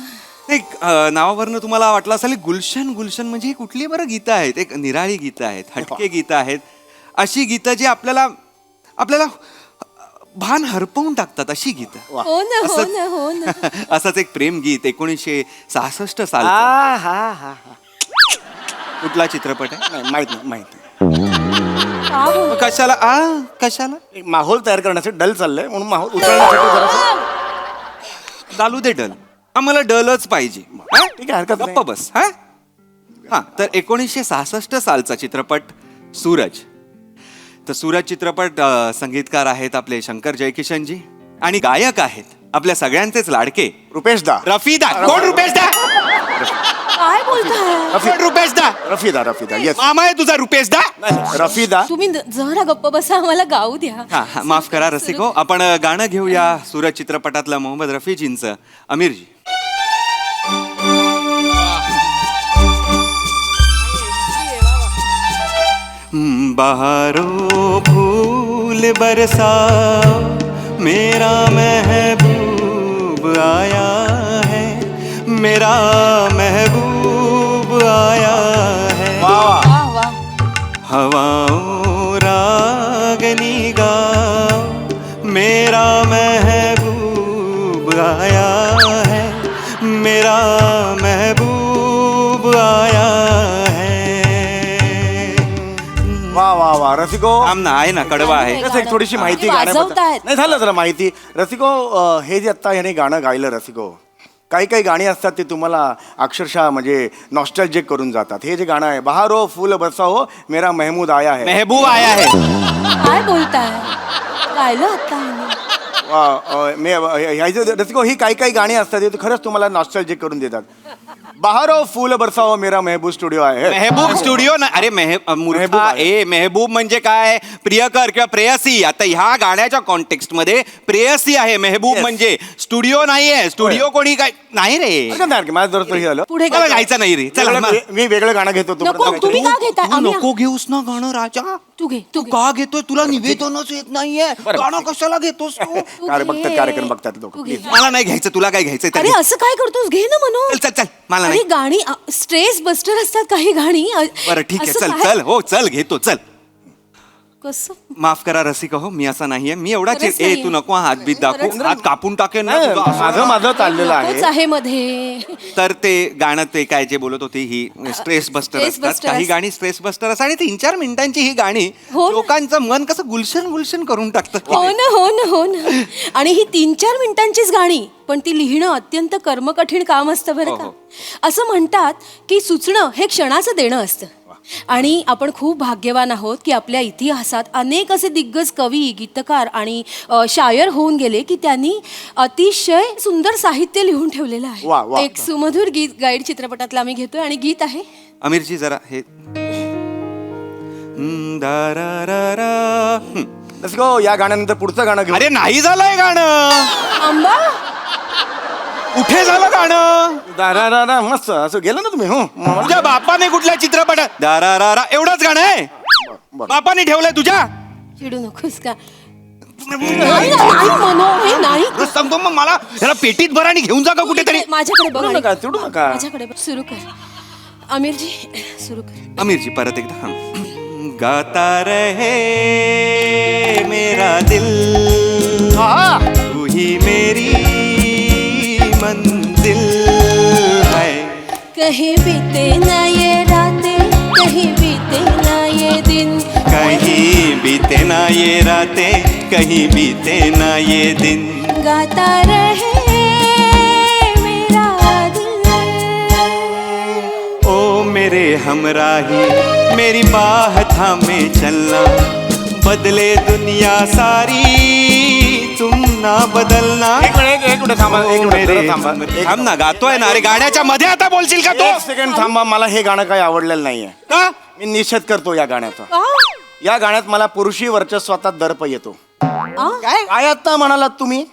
एक नावावरनं तुम्हाला वाटलं असेल गुलशन म्हणजे ही कुठली बरं गीतं आहेत? एक निराळी गीतं आहेत, हटके गीतं आहेत, अशी गीतं जी आपल्याला भान हरपवून टाकतात, अशी गीतं. हो ना. असंच एक प्रेम गीत 1966 साल. कुठला चित्रपट आहे? नाही माहित नाही माहित नाही. मग कशाला एक माहोल तयार करण्यासाठी डल चाललंय म्हणून माहोल उचलण्यासाठी जरासं चालू दे डल. आम्हाला डलच पाहिजे. हा? ठीक आहे, हरकत नाही. गप्प बस. हा तर 1966 सालचा चित्रपट सूरज. तर सूरज चित्रपट संगीतकार आहेत आपले शंकर जयकिशनजी आणि गायक आहेत आपल्या सगळ्यांचेच लाडके रुपेशदा रफीदा. कोण रुपेशदा? काय बोलताय? कोण रुपेशदा? रफीदा येस मामा आहे तुझा रुपेशदा? रफीदा तुम्ही जरा गप्प बसा, आम्हाला गाऊ द्या. हा माफ करा रसिको. आपण गाणं घेऊया सूरज चित्रपटातलं मोहम्मद रफीजींचं. अमीरजी. बहारों फूल बरसाओ मेरा महबूब आया है, मेरा महबूब आया है. वाह वाह. हवाओं रागनी गाओ मेरा महबूब आया है, मेरा महबूब आया है. वा वा वा रसिको आमना आहे ना कडवा आहे. कसं एक थोडीशी माहिती आणि गाण्याबद्दल वाजवतायत. नाही झालं जरा माहिती रसिको. हे जे आत्ता याने गाणं गायलं रसिको, काही काही गाणी असतात ते तुम्हाला अक्षरशः म्हणजे नॉस्टॅल्जिक करून जातात. हे जे गाणं आहे बहारो फूल बरसाओ मेरा महमूद आया है, महबूब आया है. काय बोलताय? गायलं आता ह्यांनी. रसिको ही काही काही गाणी असतात ते खरंच तुम्हाला नॉस्टॅल्जिक करून देतात. बहारो फूल बरसाओ मेरा महबूब स्टुडिओ आहे. मेहबूब स्टुडिओ ना. अरे मेहबूब आहे. मेहबूब म्हणजे काय? प्रियकर किंवा प्रेयसी. आता ह्या गाण्याच्या कॉन्टेक्स्ट मध्ये प्रेयसी आहे. मेहबूब Yes. म्हणजे स्टुडिओ नाहीये. स्टुडिओ कोणी काय नाही रे. हरकत नाही, माझं जर हे झालं पुढे मला गायचं नाही रे. चला मी वेगळं गाणं घेतो नको, तुम्ही का घेताय? आम्ही नको घेऊस ना गाणं राजा. तू घे, तू घे. का घेतोय? तुला निवेदनच येत नाहीये. गाणं कशाला घेतोस तू? बघतात कार्यक्रम बघतात लोक. तू घे. मला नाही घ्यायचं. तुला काय घ्यायचंय ते अरे घे. असं काय करतोस? घे ना म्हणून. चल चल चल. मला अरे नाही. गाणी स्ट्रेस बस्टर असतात काही गाणी. बरं ठीक आहे. असं चल काय? चल. हो चल घेतो. चल. कसं? माफ करा रसिका हो, मी असा नाहीये. मी एवढा खरंच ए नाहीये. तू नको हात बीत दाखवू. खरंच हात कापून टाकेन ना नाही, तुझा असं. माझं चाललेलं नकोच आहे. आहे मध्ये. तर ते गाणं ते काय जे बोलत होती ही स्ट्रेस बस्टर Stress असतात. buster काही असतात. गाणी स्ट्रेस बस्टर असतात आणि 3-4 मिनिटांची ही गाणी हो ना. लोकांचं मन कसं गुलशन गुलशन करून टाकतात. हो ना हो ना हो ना. आणि ही 3-4 मिनिटांचीच गाणी, पण ती लिहिणं अत्यंत कर्मकठीण काम असतं बरं हो, का. हो. असं म्हणतात की सुचणं हे क्षणाचं देणं असतं. आणि आपण खूप भाग्यवान आहोत की आपल्या इतिहासात अनेक असे दिग्गज कवी, गीतकार आणि शायर होऊन गेले की त्यांनी अतिशय सुंदर साहित्य लिहून ठेवलेलं वा, आहे. वा. एक सुमधुर गीत गाईड चित्रपटातलं आम्ही घेतोय आणि गीत आहे अमीरजी जरा हे दारारारा. रसिको या गाण्यानंतर पुढचं गाणं घेऊ. अरे नाही झालंय गाणं. आंबा. कुठे झालं गाणं? दारारारा मस्त असं गेलं ना तुम्ही. हो तुझ्या बापाने कुठल्या चित्रपटात दारारारा एवढंच गाणं आहे? बरं. बापाने ठेवलंय तुझ्या? चिडू नकोस का? नाही म्हणू हे नाही. सांगतो मग मला त्याला पेटीत भर आणि घेऊन जा का कुठेतरी. माझ्याकडे बघ चिडू आणि- नका चिडू नका. माझ्याकडे बघ. सुरू कर आमिरजी, सुरू कर. अमीरजी परत एकदा. गाता रहे मेरा दिल, तू ही मेरी मंजिल है. कहीं बीते ना ये रातें, कहीं बीते ना ये दिन, कहीं बीते ना ये रातें, कहीं बीते ना ये दिन. गाता रहे मेरा दिल. ओ मेरे हमराही मेरी बाह थामे चलना, बदले दुनिया सारी तुम ना बदलना. एक मिनिट थांबा. ओ एक मिनिट मेरे जरा थांबा. एक- थांब ना गातोय ना. अरे गाण्याच्या मध्ये आता बोलशील का एक तू? सेकंड थांबा. मला हे गाणं काही आवडलेलं नाहीये. का? मी निषेध करतो या गाण्याचा. का? या गाण्यात मला पुरुषी वर्चस्वाचा दर्प येतो. आ? काय आता म्हणालात तुम्ही?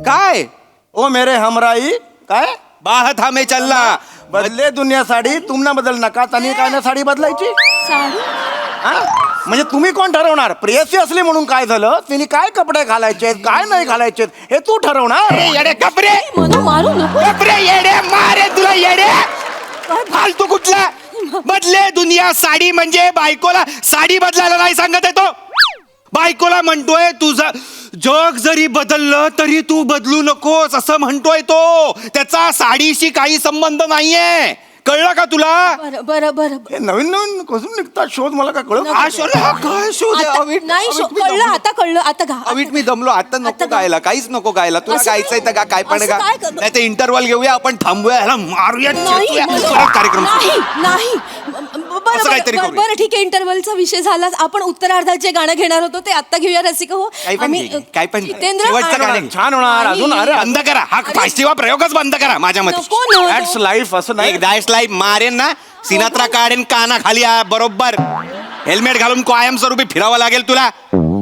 काय? ओ मेरे हमराई काय बाह थामे चलना. बदले दुनिया साडी तुम ना बदल नका. त्यांनी काय ना साडी बदलायची. साडी. हा? म्हणजे तुम्ही कोण ठरवणार? प्रेयसी असली म्हणून काय झालं? तिने काय कपडे घालायचे काय नाही घालायचे हे तू ठरवणार. येडे कपरे म्हणू मारू नको. कपरे येडे मारे तुला येडे. फालतू कुठला? बदले दुनिया साडी म्हणजे बायकोला साडी बदलायला नाही सांगत आहे तो. बायकोला म्हणतोय तुझं जग जरी बदललं तरी तू बदलू नकोस असं म्हणतोय तो. त्याचा साडीशी काही संबंध नाहीये. कळलं का तुला? बरं बरं बरं हे नवीन नवीन कसून निघतात शोध, मला काय कळत हा शोध, हा काय शोध आहे? आता- अवीट, नाही अवीट, मी कळलं, दमलो. आता कळलं, आता गा अवीट मी दमलो, आता नको आता गा. गायला, काहीच नको गायला. तुला असं गायचंय तर काय- काय पण असं गा. काय कर- नाही तर इंटरव्हल घेऊया आपण, थांबूया, ह्याला मारूया, नाही चेचूया. मला- परत कार्यक्रम सुरू. नाही नाही बरं असं काहीतरी बरं करूया. बरं ठीक आहे, इंटरव्हलचा विषय झाला. आपण उत्तरार्धात जे गाणं घेणार होतो ते आता घेऊया रसिक हो. काही पण घे, काही पण घे. जितेंद्र शेवटचं आणि- गाणं घे. छान होणार अजून. अरे बंद करा हा फाशीवा प्रयोगच बंद करा माझ्या मते. नको ना, दॅट्स लाईफ, असं नाही. एक डायस लाईफ मारेन ना, सिनात्रा काढेन काना खाली बरोबर. हेल्मेट घालून कायमस्वरूपी फिरावं लागेल तुला.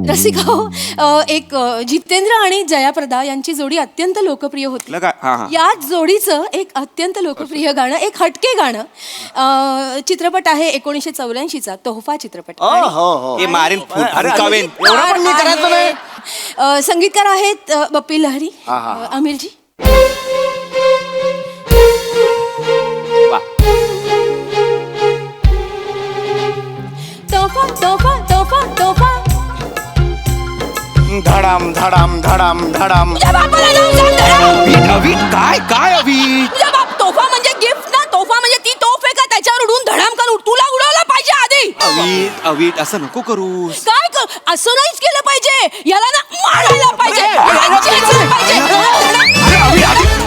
रसिका हो, एक जितेंद्र आणि जयाप्रदा यांची जोडी अत्यंत लोकप्रिय होती. लगा- हा, हा. याच जोडीचं एक अत्यंत लोकप्रिय गाणं, एक हटके गाणं, चित्रपट आहे 1984चा तोहफा चित्रपट. हो हो हो. हे मारेन अरे, फुंकावेन. एवढं पण मी करायचं नाही. संगीतकार आहेत बप्पी लहरी, अमीरजी. वा. तोहफा तोहफा तोहफा तोहफा. धडाम धडाम धडाम धडाम. तुझ्या बापाला जाऊन सांग धडाम. अवीट, अवीट, काय काय अवीट? तुझ्या बाप, तोहफा म्हणजे गिफ्ट ना, तोहफा म्हणजे ती तोफ आहे का त्याच्यावर उडून धडाम कर. तुला उडवला पाहिजे आधी. अवीट, अवीट, असं नको करूस. काय कर, असं नाहीच केलं पाहिजे. याला ना मारायला पाहिजे, याला चेचलं पाहिजे. अरे अवीट, अवीट.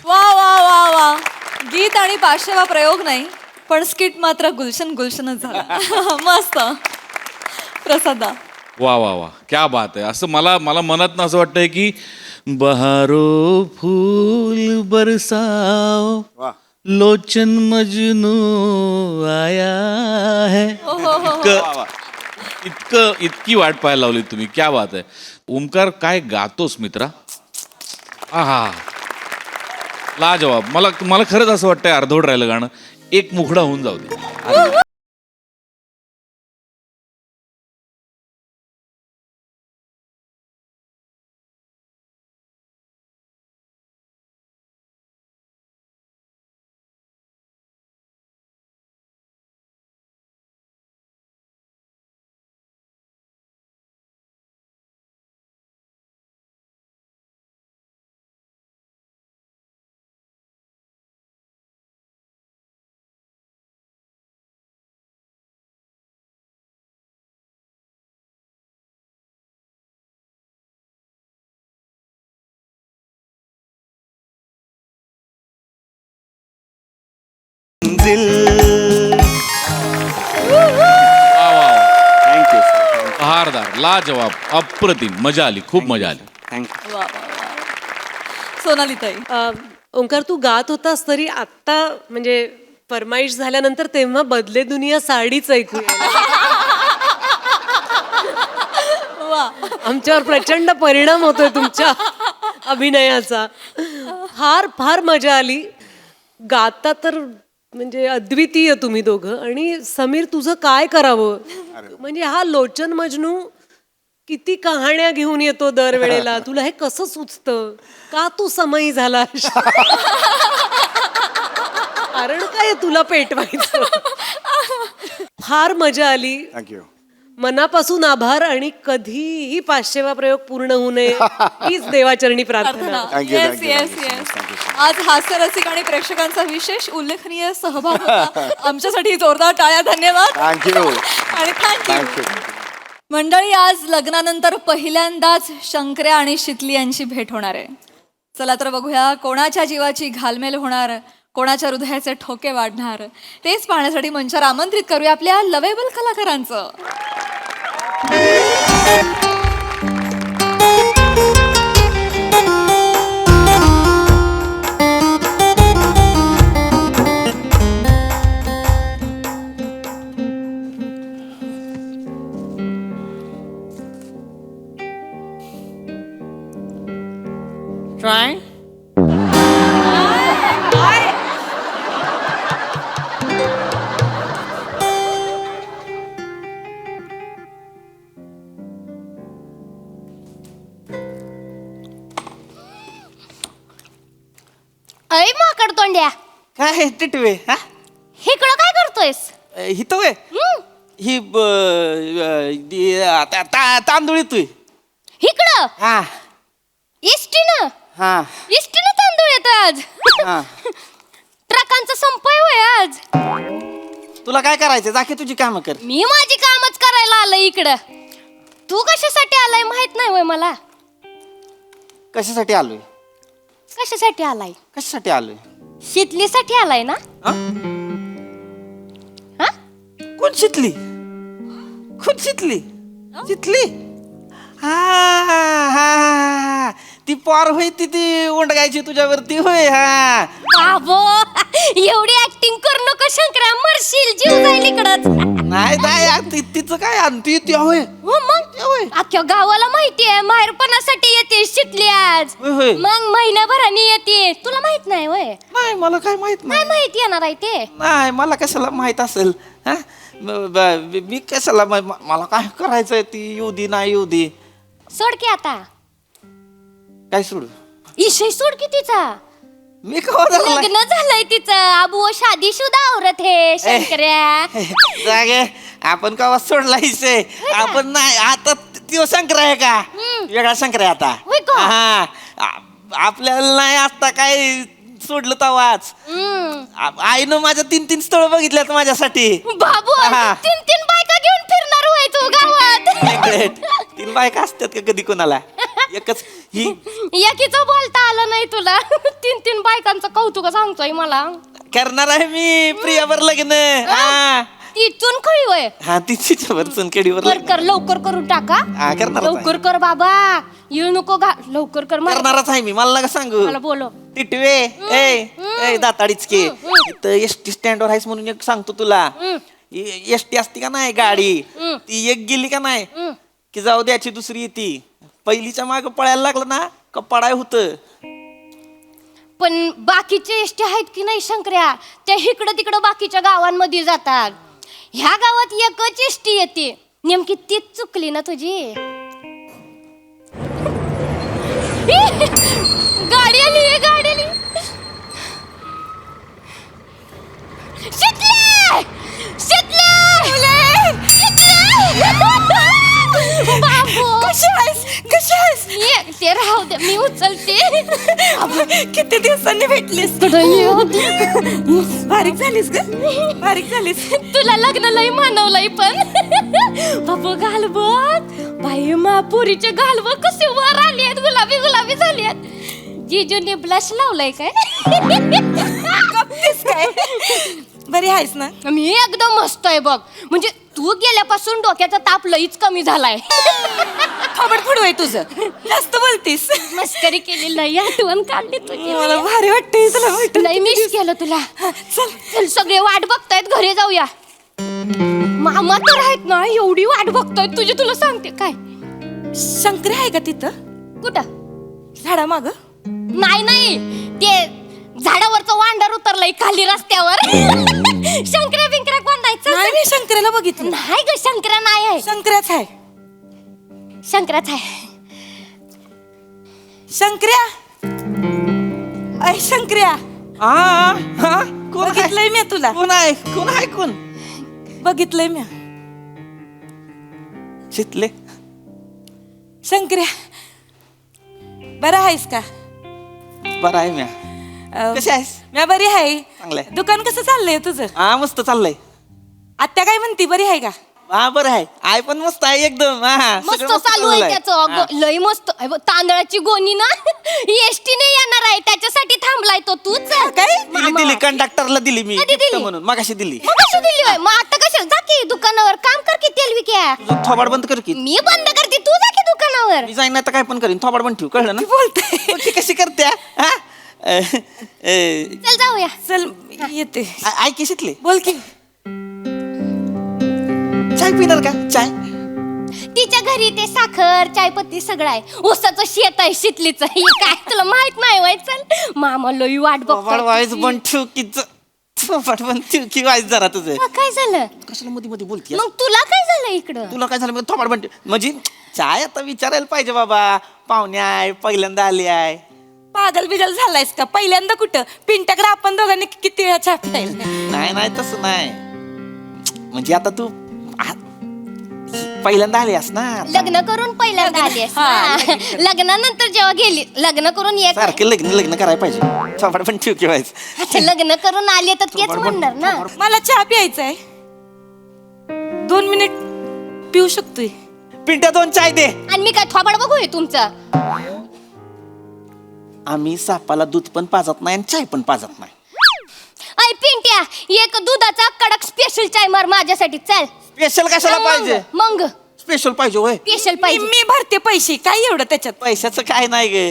वा वा वा वा, गीत आणि पाचशेवा प्रयोग नाही, पण स्किट मात्र गुलशन गुलशनच झाला. मस्त. प्रसादा. वा वा वा, क्या बात आहे. असं मला मला मनात असं वाटतंय की बहारो फूल बरसाओ, वा. लोचन मजनू आया है. इतकी वाट पाहायला लावली तुम्ही. क्या बात आहे. ओमकार, काय गातोस मित्रा. आहा, लाजवाब. मला खरंच असं वाटतंय अर्धवट राहिलं गाणं, एक मुखडा होऊन जाऊ दे. थँक्यू बहारदार, लाजवाब, अप्रतिम. मजा आली, खूप मजा आली. थँक्यू. वा वा वा. सोनाली ताई. ओंकार, तू गात होतास तरी आत्ता म्हणजे फरमाईश झाल्यानंतर तेव्हा बदले दुनिया साडीच ऐकू यायला. वा. आमच्यावर प्रचंड परिणाम होतोय तुमच्या अभिनयाचा. फार फार मजा आली. गाता तर म्हणजे अद्वितीय तुम्ही दोघं. आणि समीर, तुझं काय करावं म्हणजे हा लोचन मजनू किती कहाण्या घेऊन येतो दरवेळेला. तुला हे कसं सुचतं? का तू समयी झाला? कारण काय तुला पेटवायचं. फार मजा आली. थँक्यू. मनापासून आभार. आणि कधीही 500वा प्रयोग पूर्ण होऊ नये हीच देवाचरणी प्रार्थना. Thank you, yes thank you, yes thank you, yes. thank you. आज हास्यरसिक आणि प्रेक्षकांचा विशेष उल्लेखनीय सहभाग होता. आमच्यासाठी जोरदार टाळ्या. धन्यवाद. थँक्यू. आणि थँक्यू. थँक्यू. मंडळी, आज लग्नानंतर पहिल्यांदाच शंकर्या आणि शितली यांची भेट होणार आहे. चला तर बघूया कोणाच्या जीवाची घालमेल होणार, कोणाच्या हृदयाचे ठोके वाढणार. तेच पाहण्यासाठी मंचावर आमंत्रित करूया आपल्या लवेबल कलाकारांचं. Try. अय माकड तोंड्या, काय टिटवे हा इकडं काय करतोयस? ही तो ही तांदूळ तू इकडं हा इष्टीनं हा इष्टीनं तांदूळ येतो आज हा ट्रकांचा संपय होय आज तुला काय करायचं जा की तुझी कामं कर. मी माझी कामच करायला आलोय इकडं. तू कशासाठी आलाय माहित नाही होय मला. कशासाठी आलोय कशासाठी आलाय? कशासाठी आलोय शितलीसाठी आलाय ना? हा? कोण शितली कोण शितली शितली हा हा ती पार होय ती ओंडगायची तुझ्यावरती होय हा बाबो एवढी ऍक्टिंग करू नको शंकरा, मरशील, जीव जाईल इकडच. नाही नाही तिचं काय ती ती होय हो मग अख्ख्या गावाला माहितीये माहेरपणासाठी येते शितली आज. होय, होय. मग महिन्याभराने येते. तुला माहित नाही होय? नाही मला काय माहित नाही काय माहिती येणार आहे ते? नाही मला कशाला माहित असेल हा मी कशाला मला काय करायचंय ती येऊ दे नाही येऊ दे. सोड की आता. काय सोडू इशय सोड की तिचा. मी का लग्न झालंय तिचं. अबू शादीशुदा औरत हे शंकर्या. जागे आपण कवा सोडला हिस्से आपण नाही आता तो शंकर आहे का वेगळा शंकर आहे आता होय का? हा आपल्याला नाही आता काय सोडलं तवाच आईनं माझ्या 3 स्थळ बघितल्यात माझ्यासाठी. बाबू हा. 3 बायका घेऊन फिरणार होय तू गावात. 3 बायका असतात का कधी कोणाला एकच ही एकीचं बोलता आलं नाही तुला. 3 बायकांचं कौतुक सांगतोय मला. करणार आहे मी प्रियावर लग्न हा ती चुनखळी होय. हा ती तिच्यावर चुनकेडीवर कर लग्न कर लवकर करून टाका. हा करणार लवकर कर बाबा. येऊ नको लवकर कर. करणारच आहे मी मला नका सांगू मला बोलो. टिटवे ए दाताडीच के इथं एसटी स्टँडवर आहेस म्हणून एक सांगतो तुला. एसटी असती का नाही गाडी ती एक गेली का नाही की जाऊ द्याची दुसरी येते. पहिलीच्या माग पळायला लागलं ना का पडाय होतं. पण बाकीचे एसटी आहेत की नाही शंकर्या, त्या इकडं तिकडं बाकीच्या गावांमध्ये जातात. ह्या गावात एकच एसटी येते. नेमकी तीच चुकली ना तुझी. गाडी आली गाडी आली. शितले शितले बाबू कशी आहेस? ते राहू दे मी उचलते. किती दिवसांनी भेटलीस? बारीक झालीस ग बारीक झालीस. तुला लग्न लय मानवलंय पण बाबू घाल बघ. बाई पुरीचे घाल बघ कसे वर आले आहेत. गुलाबी गुलाबी झाले आहेत. जिजूने ब्लश लावलाय काय? काय बरी आहेस ना? मी एकदम मस्त आहे बघ. म्हणजे तू गेल्यापासून डोक्याचा ताप लईच कमी झालाय. खबर फुडू आहे तुझं. जास्त बोलतीस. मस्करी केली लई आठवण काढली तुझी. मला भारी वाटते तुला भेटून. लई मिस केलं तुला. चल सगळे वाट बघतायत घरी जाऊया. मामा तर आहेत ना एवढी वाट बघतायत तुझी. तुला सांगते काय शंकरी आहे का तिथं? कुठं झाडा माग? नाही ते झाडावरचं वांडर उतरलंय खाली रस्त्यावर. शंकर्या बिंकऱ्या कोण नाही. नाही मी शंकराला बघितलं. नाही ग शंकर्या नाही आहे. शंकराच आहे. शंकराच आहे. शंकर्या अय शंकर्या कोण बघितलंय मी तुला. कोण आहे कोण आहे कोण बघितलंय मी. शितले शंकर्या बरं आहेस का? बरं आहे म्या. कशी आहेस? मी बरी आहे. चांगलंय. दुकान कसं चाललंय तुझं? हा मस्त चाललंय. आत्या काय म्हणती बरी आहे का? हा बरं आहे. आई पण मस्त आहे एकदम. हा मस्त सगळं चालू आहे चाललंय. त्याचं. लय मस्त आहे बघ. तांदळाची गोणी ना एसटीने येणार आहे त्याच्यासाठी थांबलाय तो. तूच दिली दिली कंडक्टरला दिली मी कधी दिली? gift म्हणून मगाशी दिली. मग कशी दिली होय? मग आता कशाला जा की दुकानावर काम कर की तेल विक्या. तुझं थोबाड बंद कर की. मी बंद करते तू जा की दुकानावर. मी जाईन नाही तर काय पण करीन. थोबाड बंद ठेव कळलं ना? बोलते ती कशी करते हा? चल जाऊया. चल येते. आई की शितले बोल की. चाय पिणार का? चाय तिच्या घरी ते साखर चायपत्ती सगळं आहे. ऊसाचं शेत आहे शितलीचं. हे काय तुला माहित नाही वय. चल मामा लई वाट थोबाड वाईज बघतो. बंद ठेव की थोबाड बंद ठेव की वाईज जरा तुझं. काय झालं? कशाला मध्ये मध्ये बोलते मग तुला काय झालं इकडं? तुला काय झालं? थोबाड बंद ठेव. म्हणजे चाय आता विचारायला पाहिजे बाबा. पाहुणे आहे पहिल्यांदा आली आहे. पागल बिगल झालायस का? पहिल्यांदा कुठं पिंटाकडे आपण दोघांनी किती वेळा चहा प्यायला. नाही नाही तसं नाही. म्हणजे आता तू पहिल्यांदा आलीस ना लग्न करून पहिल्यांदा आली आहेस ना. लग्नानंतर जेव्हा गेली लग्न करून येत सारखं लग्न करायला पाहिजे थोबाड पण ठेव ठेवायचं अच्छा, लग्न करून आली तर तेच म्हणणार ना. मला चहा प्यायचा आहे 2 मिनिट पिऊ शकतोय. पिंट्या 2 चाय दे. आणि मी काय थोबाड बघूय तुमचं. आम्ही सापाला दूध पण पाजत नाही आणि चाय पण पाजत नाही. ऐ पिंट्या, एक दुधाचा कडक स्पेशल चाय मार माझ्यासाठी. चल. स्पेशल कशाला पाहिजे? मग स्पेशल पाहिजे होय. स्पेशल पाहिजे. मी भरते पैसे, काय एवढं त्याच्यात? पैशाचं काय नाही गे,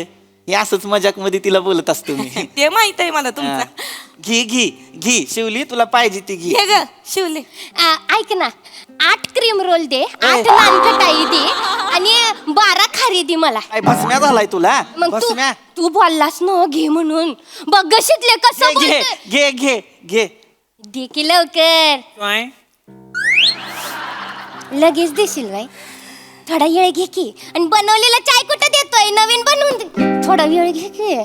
हे असंच मजाक मध्ये तिला बोलत असतो मी. ते माहित आहे मला तुमचं. घी शिवली, तुला पाहिजे ती घी. हे ग शिवले. ऐक ना, 8 क्रीम रोल दे, 8 नान खटाई दे आणि 12 खारी दे मला. काय भस्म्या झालाय तुला? मग भस्म्या तू बोललास ना घे म्हणून. बघ ग शिकले कसं बोलतोय. घे दे की लवकर. लगेच देशील बाई? थोडा वेळ घे की. आणि बनवलेला चाय कुठं देतोय? नवीन बनवून दे. थोडा वेळ घे की.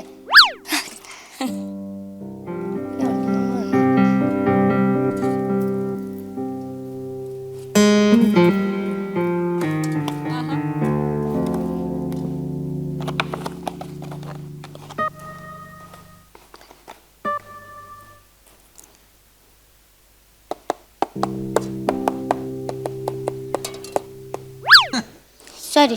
सॉरी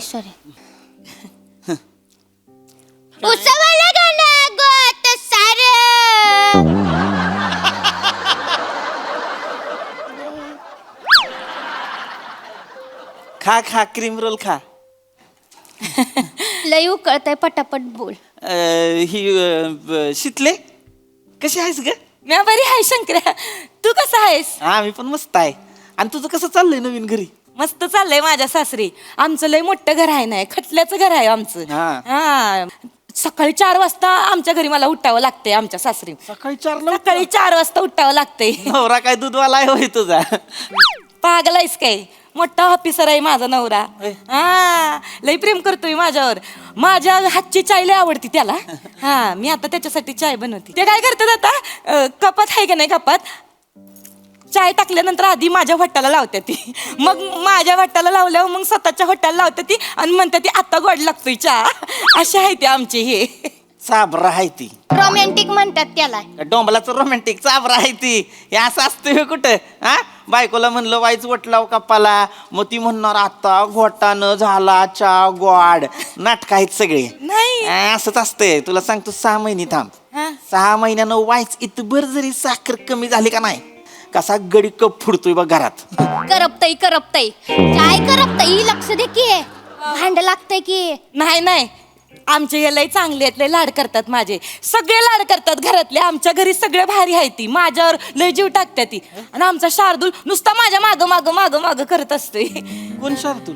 उसवाला गाणं गोत सारं. खा क्रीम रोल खा. लय उकळतंय, पटापट बोल. शितले कशी आहेस ग? मी बरी आहे शंकर्या, तू कसा आहेस? मी पण मस्त आहे. आणि तुझं कसं चाललंय नवीन घरी? मस्त चाललंय माझ्या सासरी. आमचं लय मोठं घर आहे ना, खटल्याचं घर आहे आमचं. हा, सकाळी 4 वाजता आमच्या घरी मला उठावं लागतंय. आमच्या सासरी सकाळी 4 वाजता उठावं लागतंय. नवरा काय दूधवाला आहे होय तुझा? पागलायस काय? मोठा ऑफिसर आहे माझा नवरा. हा, लय प्रेम करतोय माझ्यावर. माझ्या हातची चाय लय आवडती त्याला. हा, मी आता त्याच्यासाठी चाय बनवते. ते काय करतात आता, कपात आहे का नाही, कपात चाय टाकल्यानंतर आधी माझ्या भट्टाला लावते ती, मग माझ्या भट्टाला लावल्यावर मग स्वतःच्या भट्टाला लावते ती आणि म्हणते ती आता गोड लागतोय चहा. असे आहे ते आमचे हे. चाबरा आहे ती. रोमॅन्टिक म्हणतात त्याला. डोंबलाचं रोमॅन्टिक चाबरा आहे ती. हे असं असतं कुठं? बायकोला म्हणलं वाईच वटलाव कपाला, मग ती म्हणणार आता घोटानं झाला चा गोड. नाटक आहेत सगळे. नाही असंच असतंय. तुला सांगतो 6 महिने थांब. 6 महिन्यानं वाईच इतबर जरी साखर कमी झाली का नाही, कसा गडी कप फुडतोय बघ घरात. करपतय काय करपतय? लक्ष दे की, भांड लागतंय की. नाही आमचे हे लय चांगले आहेत, लय लाड करतात माझे. सगळे लाड करतात घरातले. आमच्या घरी सगळे भारी आहे ती. माझ्यावर लय जीव टाकते ती. आणि आमचा शार्दूल नुसता माझ्या माग करत असतोय. कोण शार्दूल?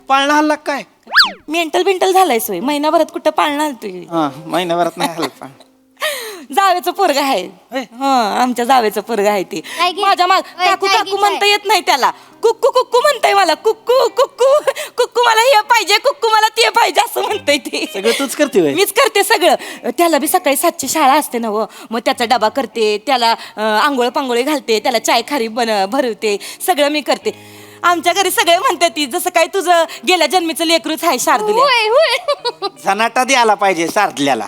पाळणा हल्ला काय? मेंटल झालाय सोय. महिनाभरात कुठं पाळणा हलतोय? महिनाभरात नाही हल्ला. जावेचं पोरग आहे. आमच्या जावेचं पोरग आहे ते. माझ्या काकू म्हणता येत नाही त्याला. कुक्कू म्हणताय मला. कुक्कू मला हे पाहिजे, कुक्कू मला ते पाहिजे असं म्हणताय ते. सगळं तूच करते? मीच करते सगळं. त्याला बी सकाळी 7ची शाळा असते ना, मग त्याचा डबा करते, त्याला आंघोळ पांघोळी घालते, त्याला चाय खारी भरवते, सगळं मी करते. आमच्या घरी सगळे म्हणते ती जसं काय तुझं गेल्या जन्मीचं लेकरूच आहे शार्दूल. झनाटा द्यायला पाहिजे शार्दल्याला.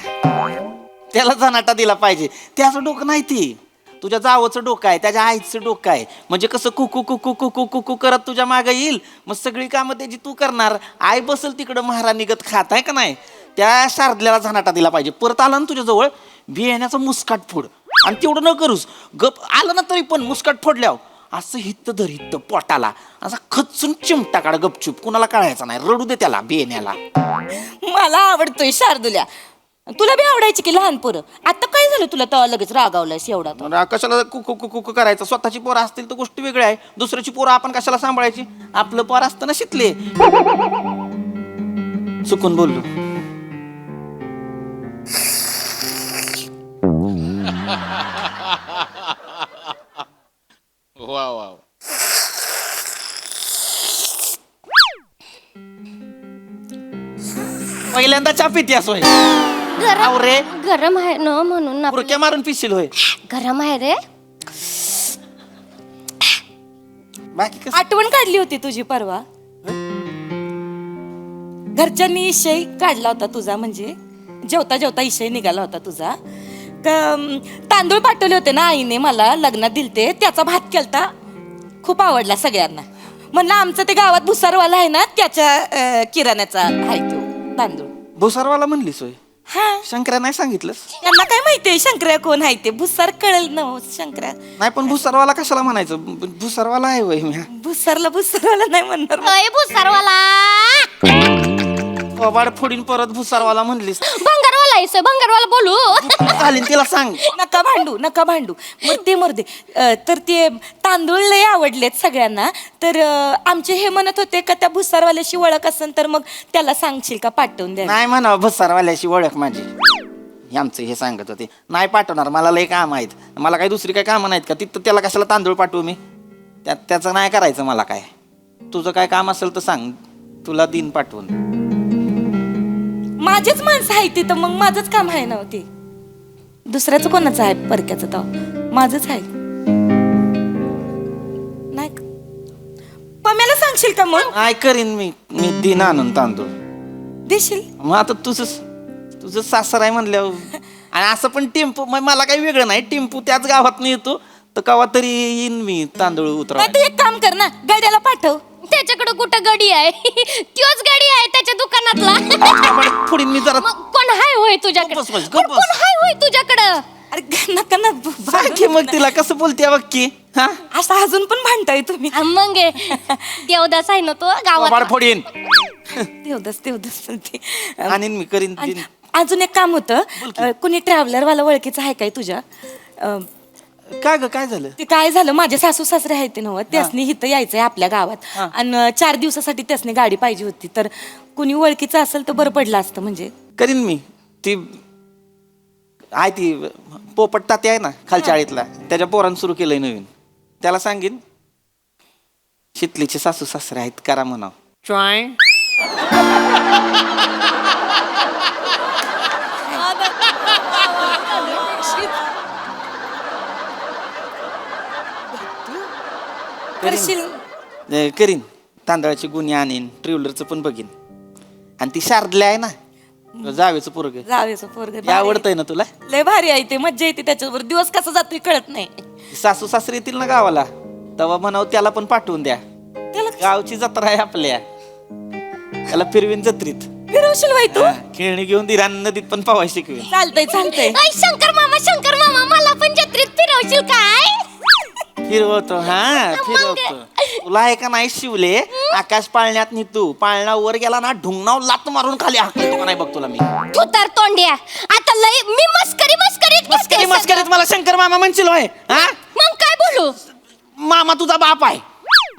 त्याला झनाटा दिला पाहिजे. त्याचं डोकं नाही ती. तुझ्या जावचं डोकं आहे, त्याच्या आईचं डोकं आहे. म्हणजे कसं कुकू करत तुझ्या मागं येईल. मग सगळी कामं त्याची तू करणार. आई बसल तिकडं महाराणीगत खात आहे का नाही. त्या शार्दल्याला झनाटा दिला पाहिजे. परत आला ना तुझ्या जवळ, बियाण्याचा मुस्काट फोड. आणि तेवढं न करूस, गप आलं ना तरी पण मुस्काट फोडल्यावर असं हित्त धर हित्त पोटाला असा खचून चिमटा काढ गपचूप. कुणाला कळायचं नाही. रडू दे त्याला बियाण्याला. मला आवडतोय शार्दुल्या. तुला बी आवडायची की लहान पोरं. आता काय झालं तुला तेव्हा लगेच रागावलायस एवढा? कशाला कुकू करायचं? स्वतःची पोरं असतील तर गोष्टी वेगळ्या आहे. दुसऱ्याची पोरं आपण कशाला सांभाळायची? आपलं पोर असतं ना शिकले. चुकून बोललो. वा पहिल्यांदा चहा पिती असोय. गरम आहे ना म्हणून. पुरक्या मारून पिशील होय? गरम आहे रे. बाकी कसं आठवण काढली होती तुझी परवा. घरच्यांनी इशय काढला होता तुझा, म्हणजे जेवता जेवता इशय निघाला होता तुझा. तांदूळ पाठवले होते ना आईने मला, लग्नात दिलते, त्याचा भात केलता, खूप आवडला सगळ्यांना. म्हणलं आमचं ते गावात भुसारवाला आहे ना, त्याच्या किराण्याचा आहे तो तांदूळ. भुसारवाला म्हणलीस होय? हा, शंकर्या नाही सांगितलंस? त्यांना काय माहितीये शंकर्या कोण आहे ते? भुसार कळेल ना हो, शंकर्या. नाही पण भुसारवाला कशाला म्हणायचं? भुसारवाला आहे वय मी. भुसारवाला नाही म्हणणार. अय भुसारवाला, कबाड फोडीन परत भुसारवाला म्हणलीस. भंगारवाला आहे भंगारवाला बोलू. चालेल, तिला सांग. नका भांडू. मग ते मर्दे, तर ते तांदूळ लय आवडलेत सगळ्यांना. तर आमचे हे म्हणत होते का त्या भुसारवाल्याशी ओळख असेल तर मग त्याला सांगशील का पाठवून द्या. नाही म्हणा, भुसारवाल्याशी ओळख माझी. हे आमचं हे सांगत होते. नाही पाठवणार, मला लय काम आहेत. मला काही दुसरी काही कामं नाहीत का? तिथं त्याला कशाला तांदूळ पाठवू मी? त्याचं नाही करायचं मला काय. तुझं काय काम असेल तर सांग, तुला दिन पाठवून. माझेच माणसं आहे तिथं, मग माझंच काम आहे ना ते. दुसऱ्याचं कोणाचं आहे परक्याचं? तर माझंच आहे. नाही पम्याला सांगशील का मग? काय करीन मी दिन आणून तांदूळ देशील? मग आता तुझं सासर आहे म्हणल्यावर. आणि असं पण टेम्पो, मग मला काही वेगळं नाही. टेम्पो त्याच गावात येतो तर कवा तरी येईन मी तांदूळ उतरा. नाही तर एक काम कर ना, गाड्याला पाठव. त्याच्याकडे कुठं गडी आहे? त्योच गडी आहे त्याच्या दुकानातला. पुढे मी जरा मग कोण हाय होय तुझ्याकडे? गप्प बस. कोण हाय होय तुझ्याकडं? अरे नका ना सारखी मग तिला कसं बोलते बघ की. हा, असं अजून पण भांडताय तुम्ही. मग देवदास आहे ना तो गावात. कबाड फोडीन. देवदास ते. आणि मी करीन दिन. अजून एक काम होतं, कुणी ट्रॅव्हलर वाला ओळखीचं आहे काय तुझ्या? काय ग, काय झालं? ते काय झालं, माझे सासू सासरे आहेत ना, त्यासनी इथं यायचंय आपल्या गावात. आणि 4 दिवसासाठी त्यासनी गाडी पाहिजे होती. तर कुणी ओळखीचं असेल तर बरं पडलं असतं. म्हणजे करीन मी. ती आहे ती पोपट तात्या आहे ना खालच्या आळीतला, त्याच्या पोरानं सुरू केलंय नवीन. त्याला सांगेन शितलीचे सासू सासरे आहेत, करा म्हणाव. करीन. तांदळाची गुन्हे आणीन, ट्रिव्हलरचं पण बघीन. आणि ती शारदले आहे ना, जावेचं पोरग, जावेचं पोरग आवडतंय ना तुला? लय भारी आहे ते, मज्जा येते त्याच्यावर. दिवस कसा जातोय कळत नाही. सासू सासरे येतील ना गावाला, तेव्हा म्हणाव त्याला पण पाठवून द्या. गावची जत्रा आहे आपल्या, त्याला फिरवीन जत्रीत. फिरवशील बाई तू? खेळणी घेऊन दिरा, नदीत पण पावाय शिकवेन. चालतंय. अय शंकर मामा, मला पण जत्रेत फिरवशील काय? फिरवतो. हा, फिरवतो. तुला आहे का नाही शिवले, आकाश पाळण्यात निघतो, पाळणा वर गेला ना, ढुंगणाव लात मारून खाली हाकलतो का नाही बघ तुला मी. तू तर तोंड्या, आता लय मी मस्करीत मला शंकर मामा म्हणशील होय? हा, मग काय बोलू? मामा तुझा बाप आहे.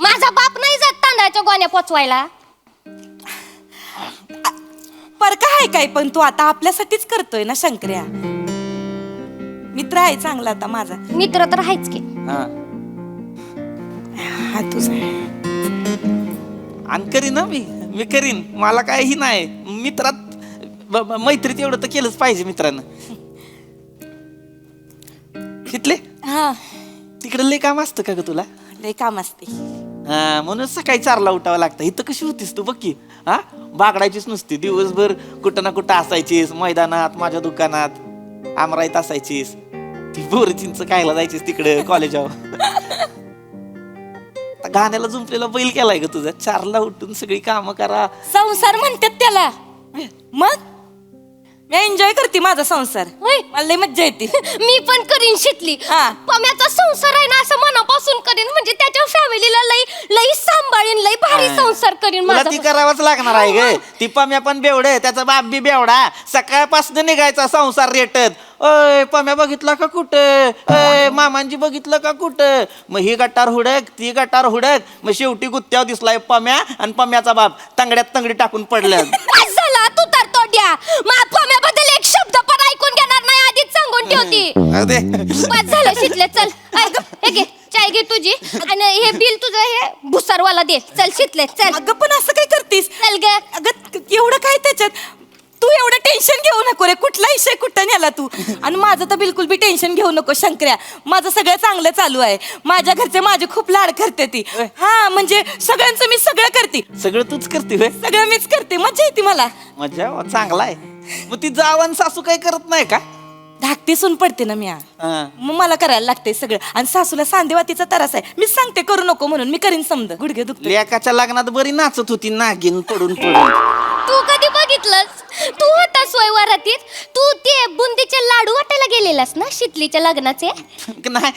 माझा बाप नाही जात तांदळाच्या गोण्या पोचवायला. परका आहे काय, पण तू आता आपल्यासाठीच करतोय ना शंकर्या. मित्र आहे चांगला आता माझा. मित्र तर आहेच की. हा तुझा. आणि करीन ना मी करीन. मला काही नाही. मित्रात मैत्रीत एवढं तर केलंच पाहिजे मित्रांनं. तिथले हा, तिकडे लय काम असतं का ग तुला? लय काम असते. हा, म्हणून सकाळी 4ला उठावं लागतं. इथं कशी होतीस तू बघ की. हा, बागडायचीच नुसती दिवसभर, कुठं ना कुठं असायचीस. मैदानात, माझ्या दुकानात, आमराईत असायचीस. ती बोर चिंच खायला जायचीस तिकडे कॉलेजावर. गाण्याला जुंपलेला बैल केलाय ग तुझा. 4ला उठून सगळी कामं करा. संसार म्हणतात त्याला. मग मी एन्जॉय करते माझा संसार. मला लय मज्जा येते. मी पण करीन शितली. पम्याचा संसार आहे ना, असं मनापासून करीन. म्हणजे त्याच्या फॅमिलीला लई सांभाळीन, लई भारी संसार करीन. तुला ती करावंच लागणार आहे ग. ती पम्या पण बेवड, त्याचा बाप बी बेवडा. सकाळपासून निघायचा संसार रेटत. अय पम्या बघितला का कुठं? अय मामांजी बघितलं का कुठं? मग ही गटार हुडक, ती गटार हुडक. मग शेवटी गुत्त्यावर दिसलाय पम्या आणि पम्याचा बाप तंगड्यात तंगडी टाकून पडलं. झाला तू तर तोड्या. पम्याबद्दल एक शब्द पण ऐकून घेणार नाही, आधीच सांगून ठेवती. बस झालं शितले, चल. हे घे चाय घे तुझी, आणि हे बिल तुझं हे भुसारवाला दे. चल शितले चल. अगं पण असं काय करतीस? चल ग. अगं एवढं काय त्याच्यात? तू एवढं टेन्शन घेऊ नको रे, कुठला विषय कुठं नेला तू. आणि माझं तर बिलकुल बी टेन्शन घेऊ नको शंकर्या, माझं सगळं चांगलं चालू आहे. माझ्या घरचे माझे खूप लाड करते ती. हा म्हणजे सगळ्यांचं मी सगळं करते, सगळं तूच करते होय? सगळं मीच करते, मजा येते मला. मजा चांगला आहे. मग ती जावं सासू काही करत नाही का? धाकटी सून पडते ना मी आ. हा. मग मला करायला लागते सगळं. आणि सासूला सांदेवातीचा त्रास आहे, मी सांगते करू नको म्हणून, मी करीन समज, गुडघे दुखते. लेकाच्या लग्नात बरी नाचत होती नागिन पडून पडून. तू कधी बघितलंस? तू होता स्वयंवरातीत, तू ते बुंदीचे लाडू वाटायला गेलेलास ना शीतलीच्या लग्नाचे. नाही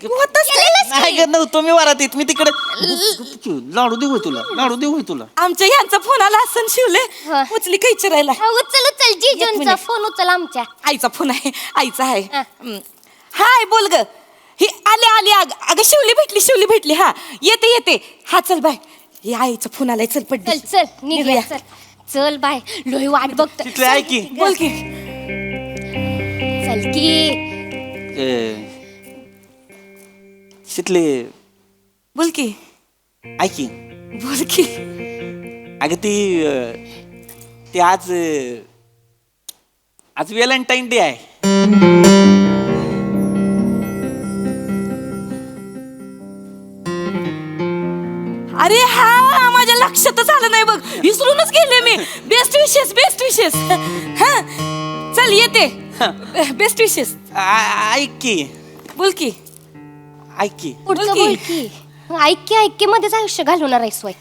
गेलेलास नाही की? ग, नव्हतो मी वरात येत, मी तिकडे. लाडू देऊ तुला, लाडू देऊ तुला. आमच्या यांचा फोन आला असं शिवले, हा. उचली काही चिरायला. हा, उचल उचल, जीजूंचा मिनिट. फोन उचल आमच्या. आईचा फोन आहे, आईचा आहे. हा. हाय बोल ग. ही आले आले अगं शिवली भेटली. हा येते येते. हा चल बाय, हे आईचा फोन आलाय, चल पड. चल चल निघूया, चल चल बाय, लोही वाट बघतो. तिथले ऐक की. बोल की. चल की. शितले बोल की. ऐक की. बोल की. अगं ती आज व्हॅलेंटाईन डे आहे. अरे हा, माझ्या लक्षातच आलं नाही बघ, विसरूनच गेले मी. बेस्ट विशेस. हा चल येते. बेस्ट विशेस. ऐक की. बोल की. ऐक की. पुढचं बोल बोल की. ऐक की मध्येच आयुष्य घालवणार आहेस वय.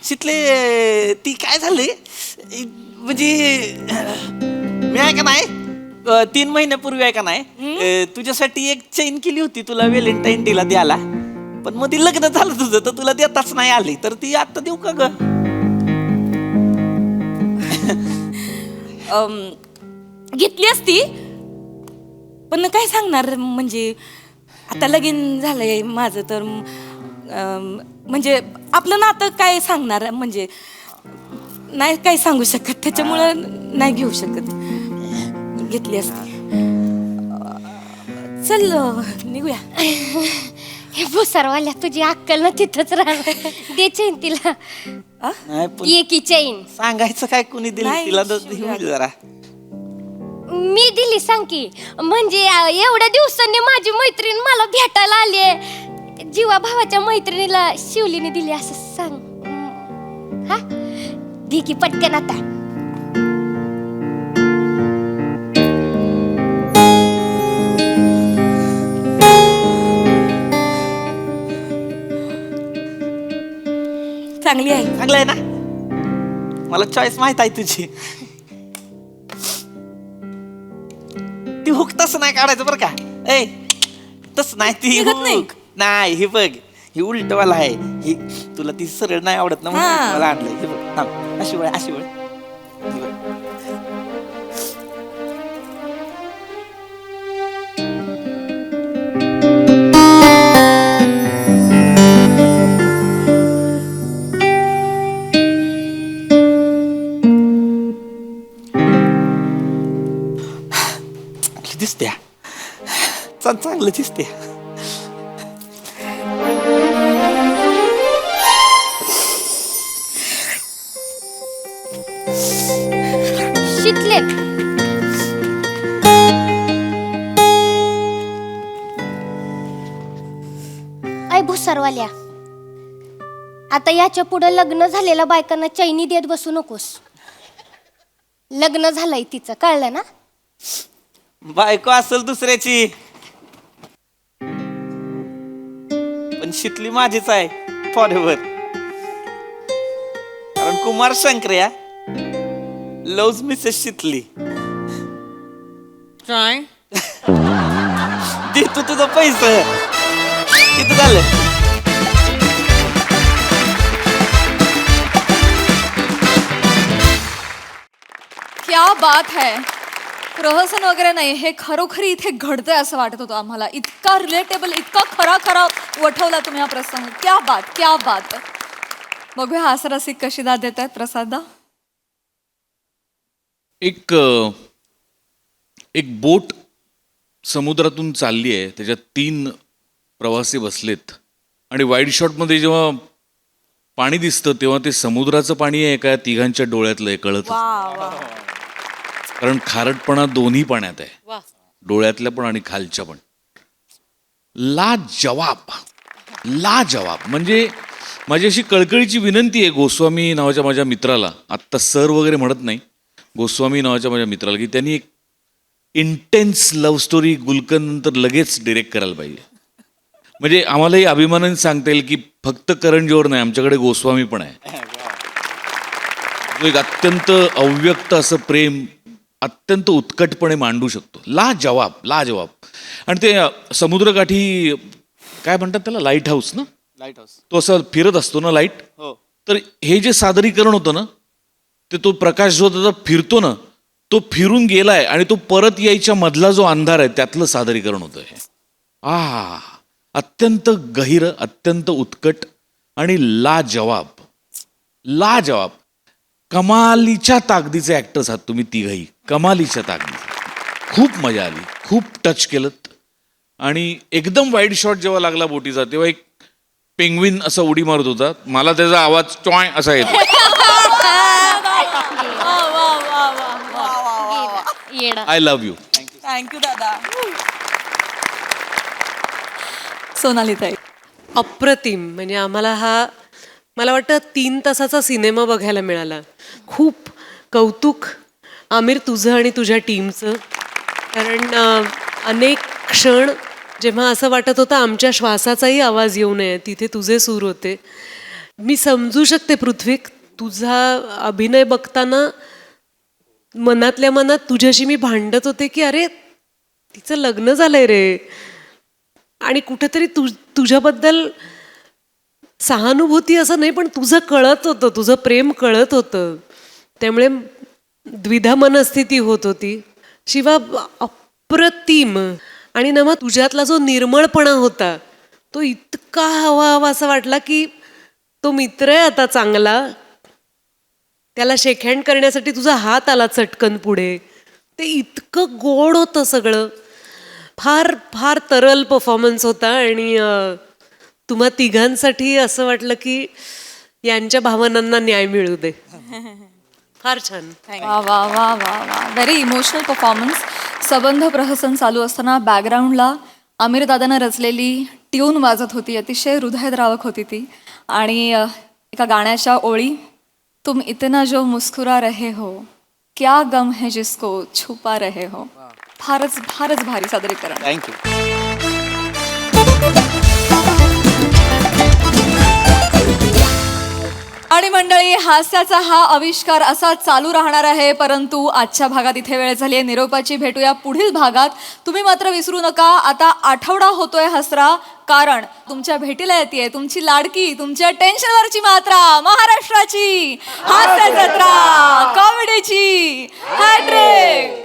शितले ती काय झाले म्हणजे मी आहे का नाही 3 महिन्यापूर्वी आहे का नाही तुझ्यासाठी एक चेन केली होती तुला व्हॅलेंटाईन डेला द्यायला, पण मग ती लग्न झालं तुझं तर तुला देताच नाही आली, तर ती आता देऊ का ग? घेतली असती, पण काय सांगणार, म्हणजे आता लगीन झालंय माझं, तर म्हणजे आपलं नातं काय सांगणार, म्हणजे नाही काय सांगू शकत, त्याच्यामुळं नाही घेऊ शकत. घेतली असती. चल निघूया. हे भुसारवाल्या तुझी अक्कल ना तिथंच राहणार. दे चैन तिला. नाही पण ये की चैन. सांगायचं काय कोणी दिलं नाही, तिला तर होईल जरा. मी दिली सांग की, म्हणजे एवढ्या दिवसांनी माझी मैत्रीण मला भेटायला आली, जीवा भावाच्या मैत्रिणीला शिवलीने दिली असं सांग. हा दे की पटकन आता. चांगली आहे. चांगलं आहे ना, मला चॉईस माहित आहे तुझी. ती हुक तसं नाही काढायचं बरं का. ए तसं नाही, ती निघत नाही. हुक नाही. हे बघ, ही उलटवाला आहे. ही तुला ती सरळ नाही आवडत ना, म्हणून हा. मला आणलंय. हे बघ, थांब, अशी वळ, अशी वळ. हे बघ. चांगली दिसते, चांगलं दिसते. शितले. ऐ भुसारवाल्या, आता याच्या पुढे लग्न झालेल्या बायकांना चैनी देत बसू नकोस. लग्न झालंय तिचं, कळलं ना? बायको असेल दुसऱ्याची, पण शितली माझीच आहे फॉरएव्हर. कारण कुमार शंकर्या लव्ज मिसेस शितली. काय दे तू तुझं पैसे किती झालं? क्या बात है. प्रहसन वगैरे नाही, हे खरोखरी इथे घडतंय असं वाटत होतं आम्हाला. इतका रिलेटेबल, इतका खरा वठवला तुम्ही हा प्रसंग. क्या बात. बघूया हास्यरसिक कशी दाद देत आहेत प्रसादा. एक बोट समुद्रातून चालली आहे, त्याच्यात 3 प्रवासी बसलेत आणि वाईड शॉटमध्ये जेव्हा पाणी दिसतं तेव्हा ते समुद्राचं पाणी आहे का या तिघांच्या डोळ्यातलं आहे कळत. कारण खारटपणा दोन्ही पाण्यात आहे, डोळ्यातल्या पण आणि खालच्या पण. लाजवाब, लाजवाब. म्हणजे माझी अशी कळकळीची विनंती आहे गोस्वामी नावाच्या माझ्या मित्राला, आत्ता सर वगैरे म्हणत नाही, गोस्वामी नावाच्या माझ्या मित्राला, की त्यांनी एक इंटेन्स लव्ह स्टोरी गुलकन नंतर लगेच डिरेक्ट करायला पाहिजे. म्हणजे आम्हालाही अभिमानाने सांगता येईल की फक्त करण जोहर नाही, आमच्याकडे गोस्वामी पण आहे. जो एक अत्यंत अव्यक्त असं प्रेम अत्यंत उत्कटपणे मांडू शकतो. लाजवाब, लाजवाब. आणि ते समुद्रकाठी काय म्हणतात त्याला, लाईट हाऊस ना, लाईट हाऊस. तो असं फिरत असतो ना लाईट. हो. तर हे जे सादरीकरण होतं ना, ते तो प्रकाश जो त्याचा फिरतो ना, तो फिरून गेलाय आणि तो परत यायच्या मधला जो अंधार आहे त्यातलं सादरीकरण होतं हे. अत्यंत गहिर, अत्यंत उत्कट आणि लाजवाब, लाजवाब. कमालीच्या ताकदीचे ऍक्टर्स आहात तुम्ही तिघही, कमालीच्या ताकदीचे. खूप मजा आली, खूप टच केलं. आणि एकदम वाईड शॉट जेव्हा लागला बोटीचा तेव्हा एक पेंग्विन असा उडी मारत होता, मला त्याचा आवाज टॉय असा येतो. I love you. थँक्यू दादा. सोनालीताई. अप्रतिम. म्हणजे आम्हाला हा, मला वाटतं 3 तासाचा सिनेमा बघायला मिळाला. खूप कौतुक आमिर तुझं आणि तुझ्या टीमचं. कारण अनेक क्षण जेव्हा असं वाटत होतं आमच्या श्वासाचाही आवाज येऊ नये, तिथे तुझे सूर होते. मी समजू शकते पृथ्वीक, तुझा अभिनय बघताना मनातल्या मनात तुझ्याशी मी भांडत होते की अरे तिचं लग्न झालंय रे, आणि कुठेतरी तुझ्याबद्दल सहानुभूती असं नाही, पण तुझं कळत होतं, तुझं प्रेम कळत होतं. त्यामुळे द्विधा मनस्थिती होत होती. शिवा अप्रतिम. आणि ना मग तुझ्यातला जो निर्मळपणा होता तो इतका हवा असं वाटला की तो मित्र आहे आता चांगला, त्याला शेकहँड करण्यासाठी तुझा हात आला चटकन पुढे. ते इतकं गोड होतं सगळं. फार फार तरल परफॉर्मन्स होता. आणि तुम्हा तिघांसाठी असं वाटलं की यांच्या भावनांना न्याय मिळू दे. फार छान. वा वा वा वा वा. Very emotional performance. सबंध प्रहसन चालू असताना बॅकग्राऊंडला आमिर दादानं रचलेली ट्यून वाजत होती, अतिशय हृदयद्रावक होती ती. आणि एका गाण्याच्या ओळी, तुम इतना जो मुस्कुरा रहे हो, क्या गम है जिसको छुपा रहे हो. फारच फारच भारी सादरीकरण. थँक्यू. आणि मंडळी, हास्याचा हा आविष्कार असा चालू राहणार आहे, परंतु आजच्या भागात इथे वेळ झाली आहे निरोपाची. भेटूया पुढील भागात. तुम्ही मात्र विसरू नका, आता आठवडा होतोय हसरा, कारण तुमच्या भेटीला येते तुमची लाडकी, तुमच्या टेन्शनवरची मात्रा, महाराष्ट्राची हास्य जत्रा, कॉमेडीची हॅट्रिक.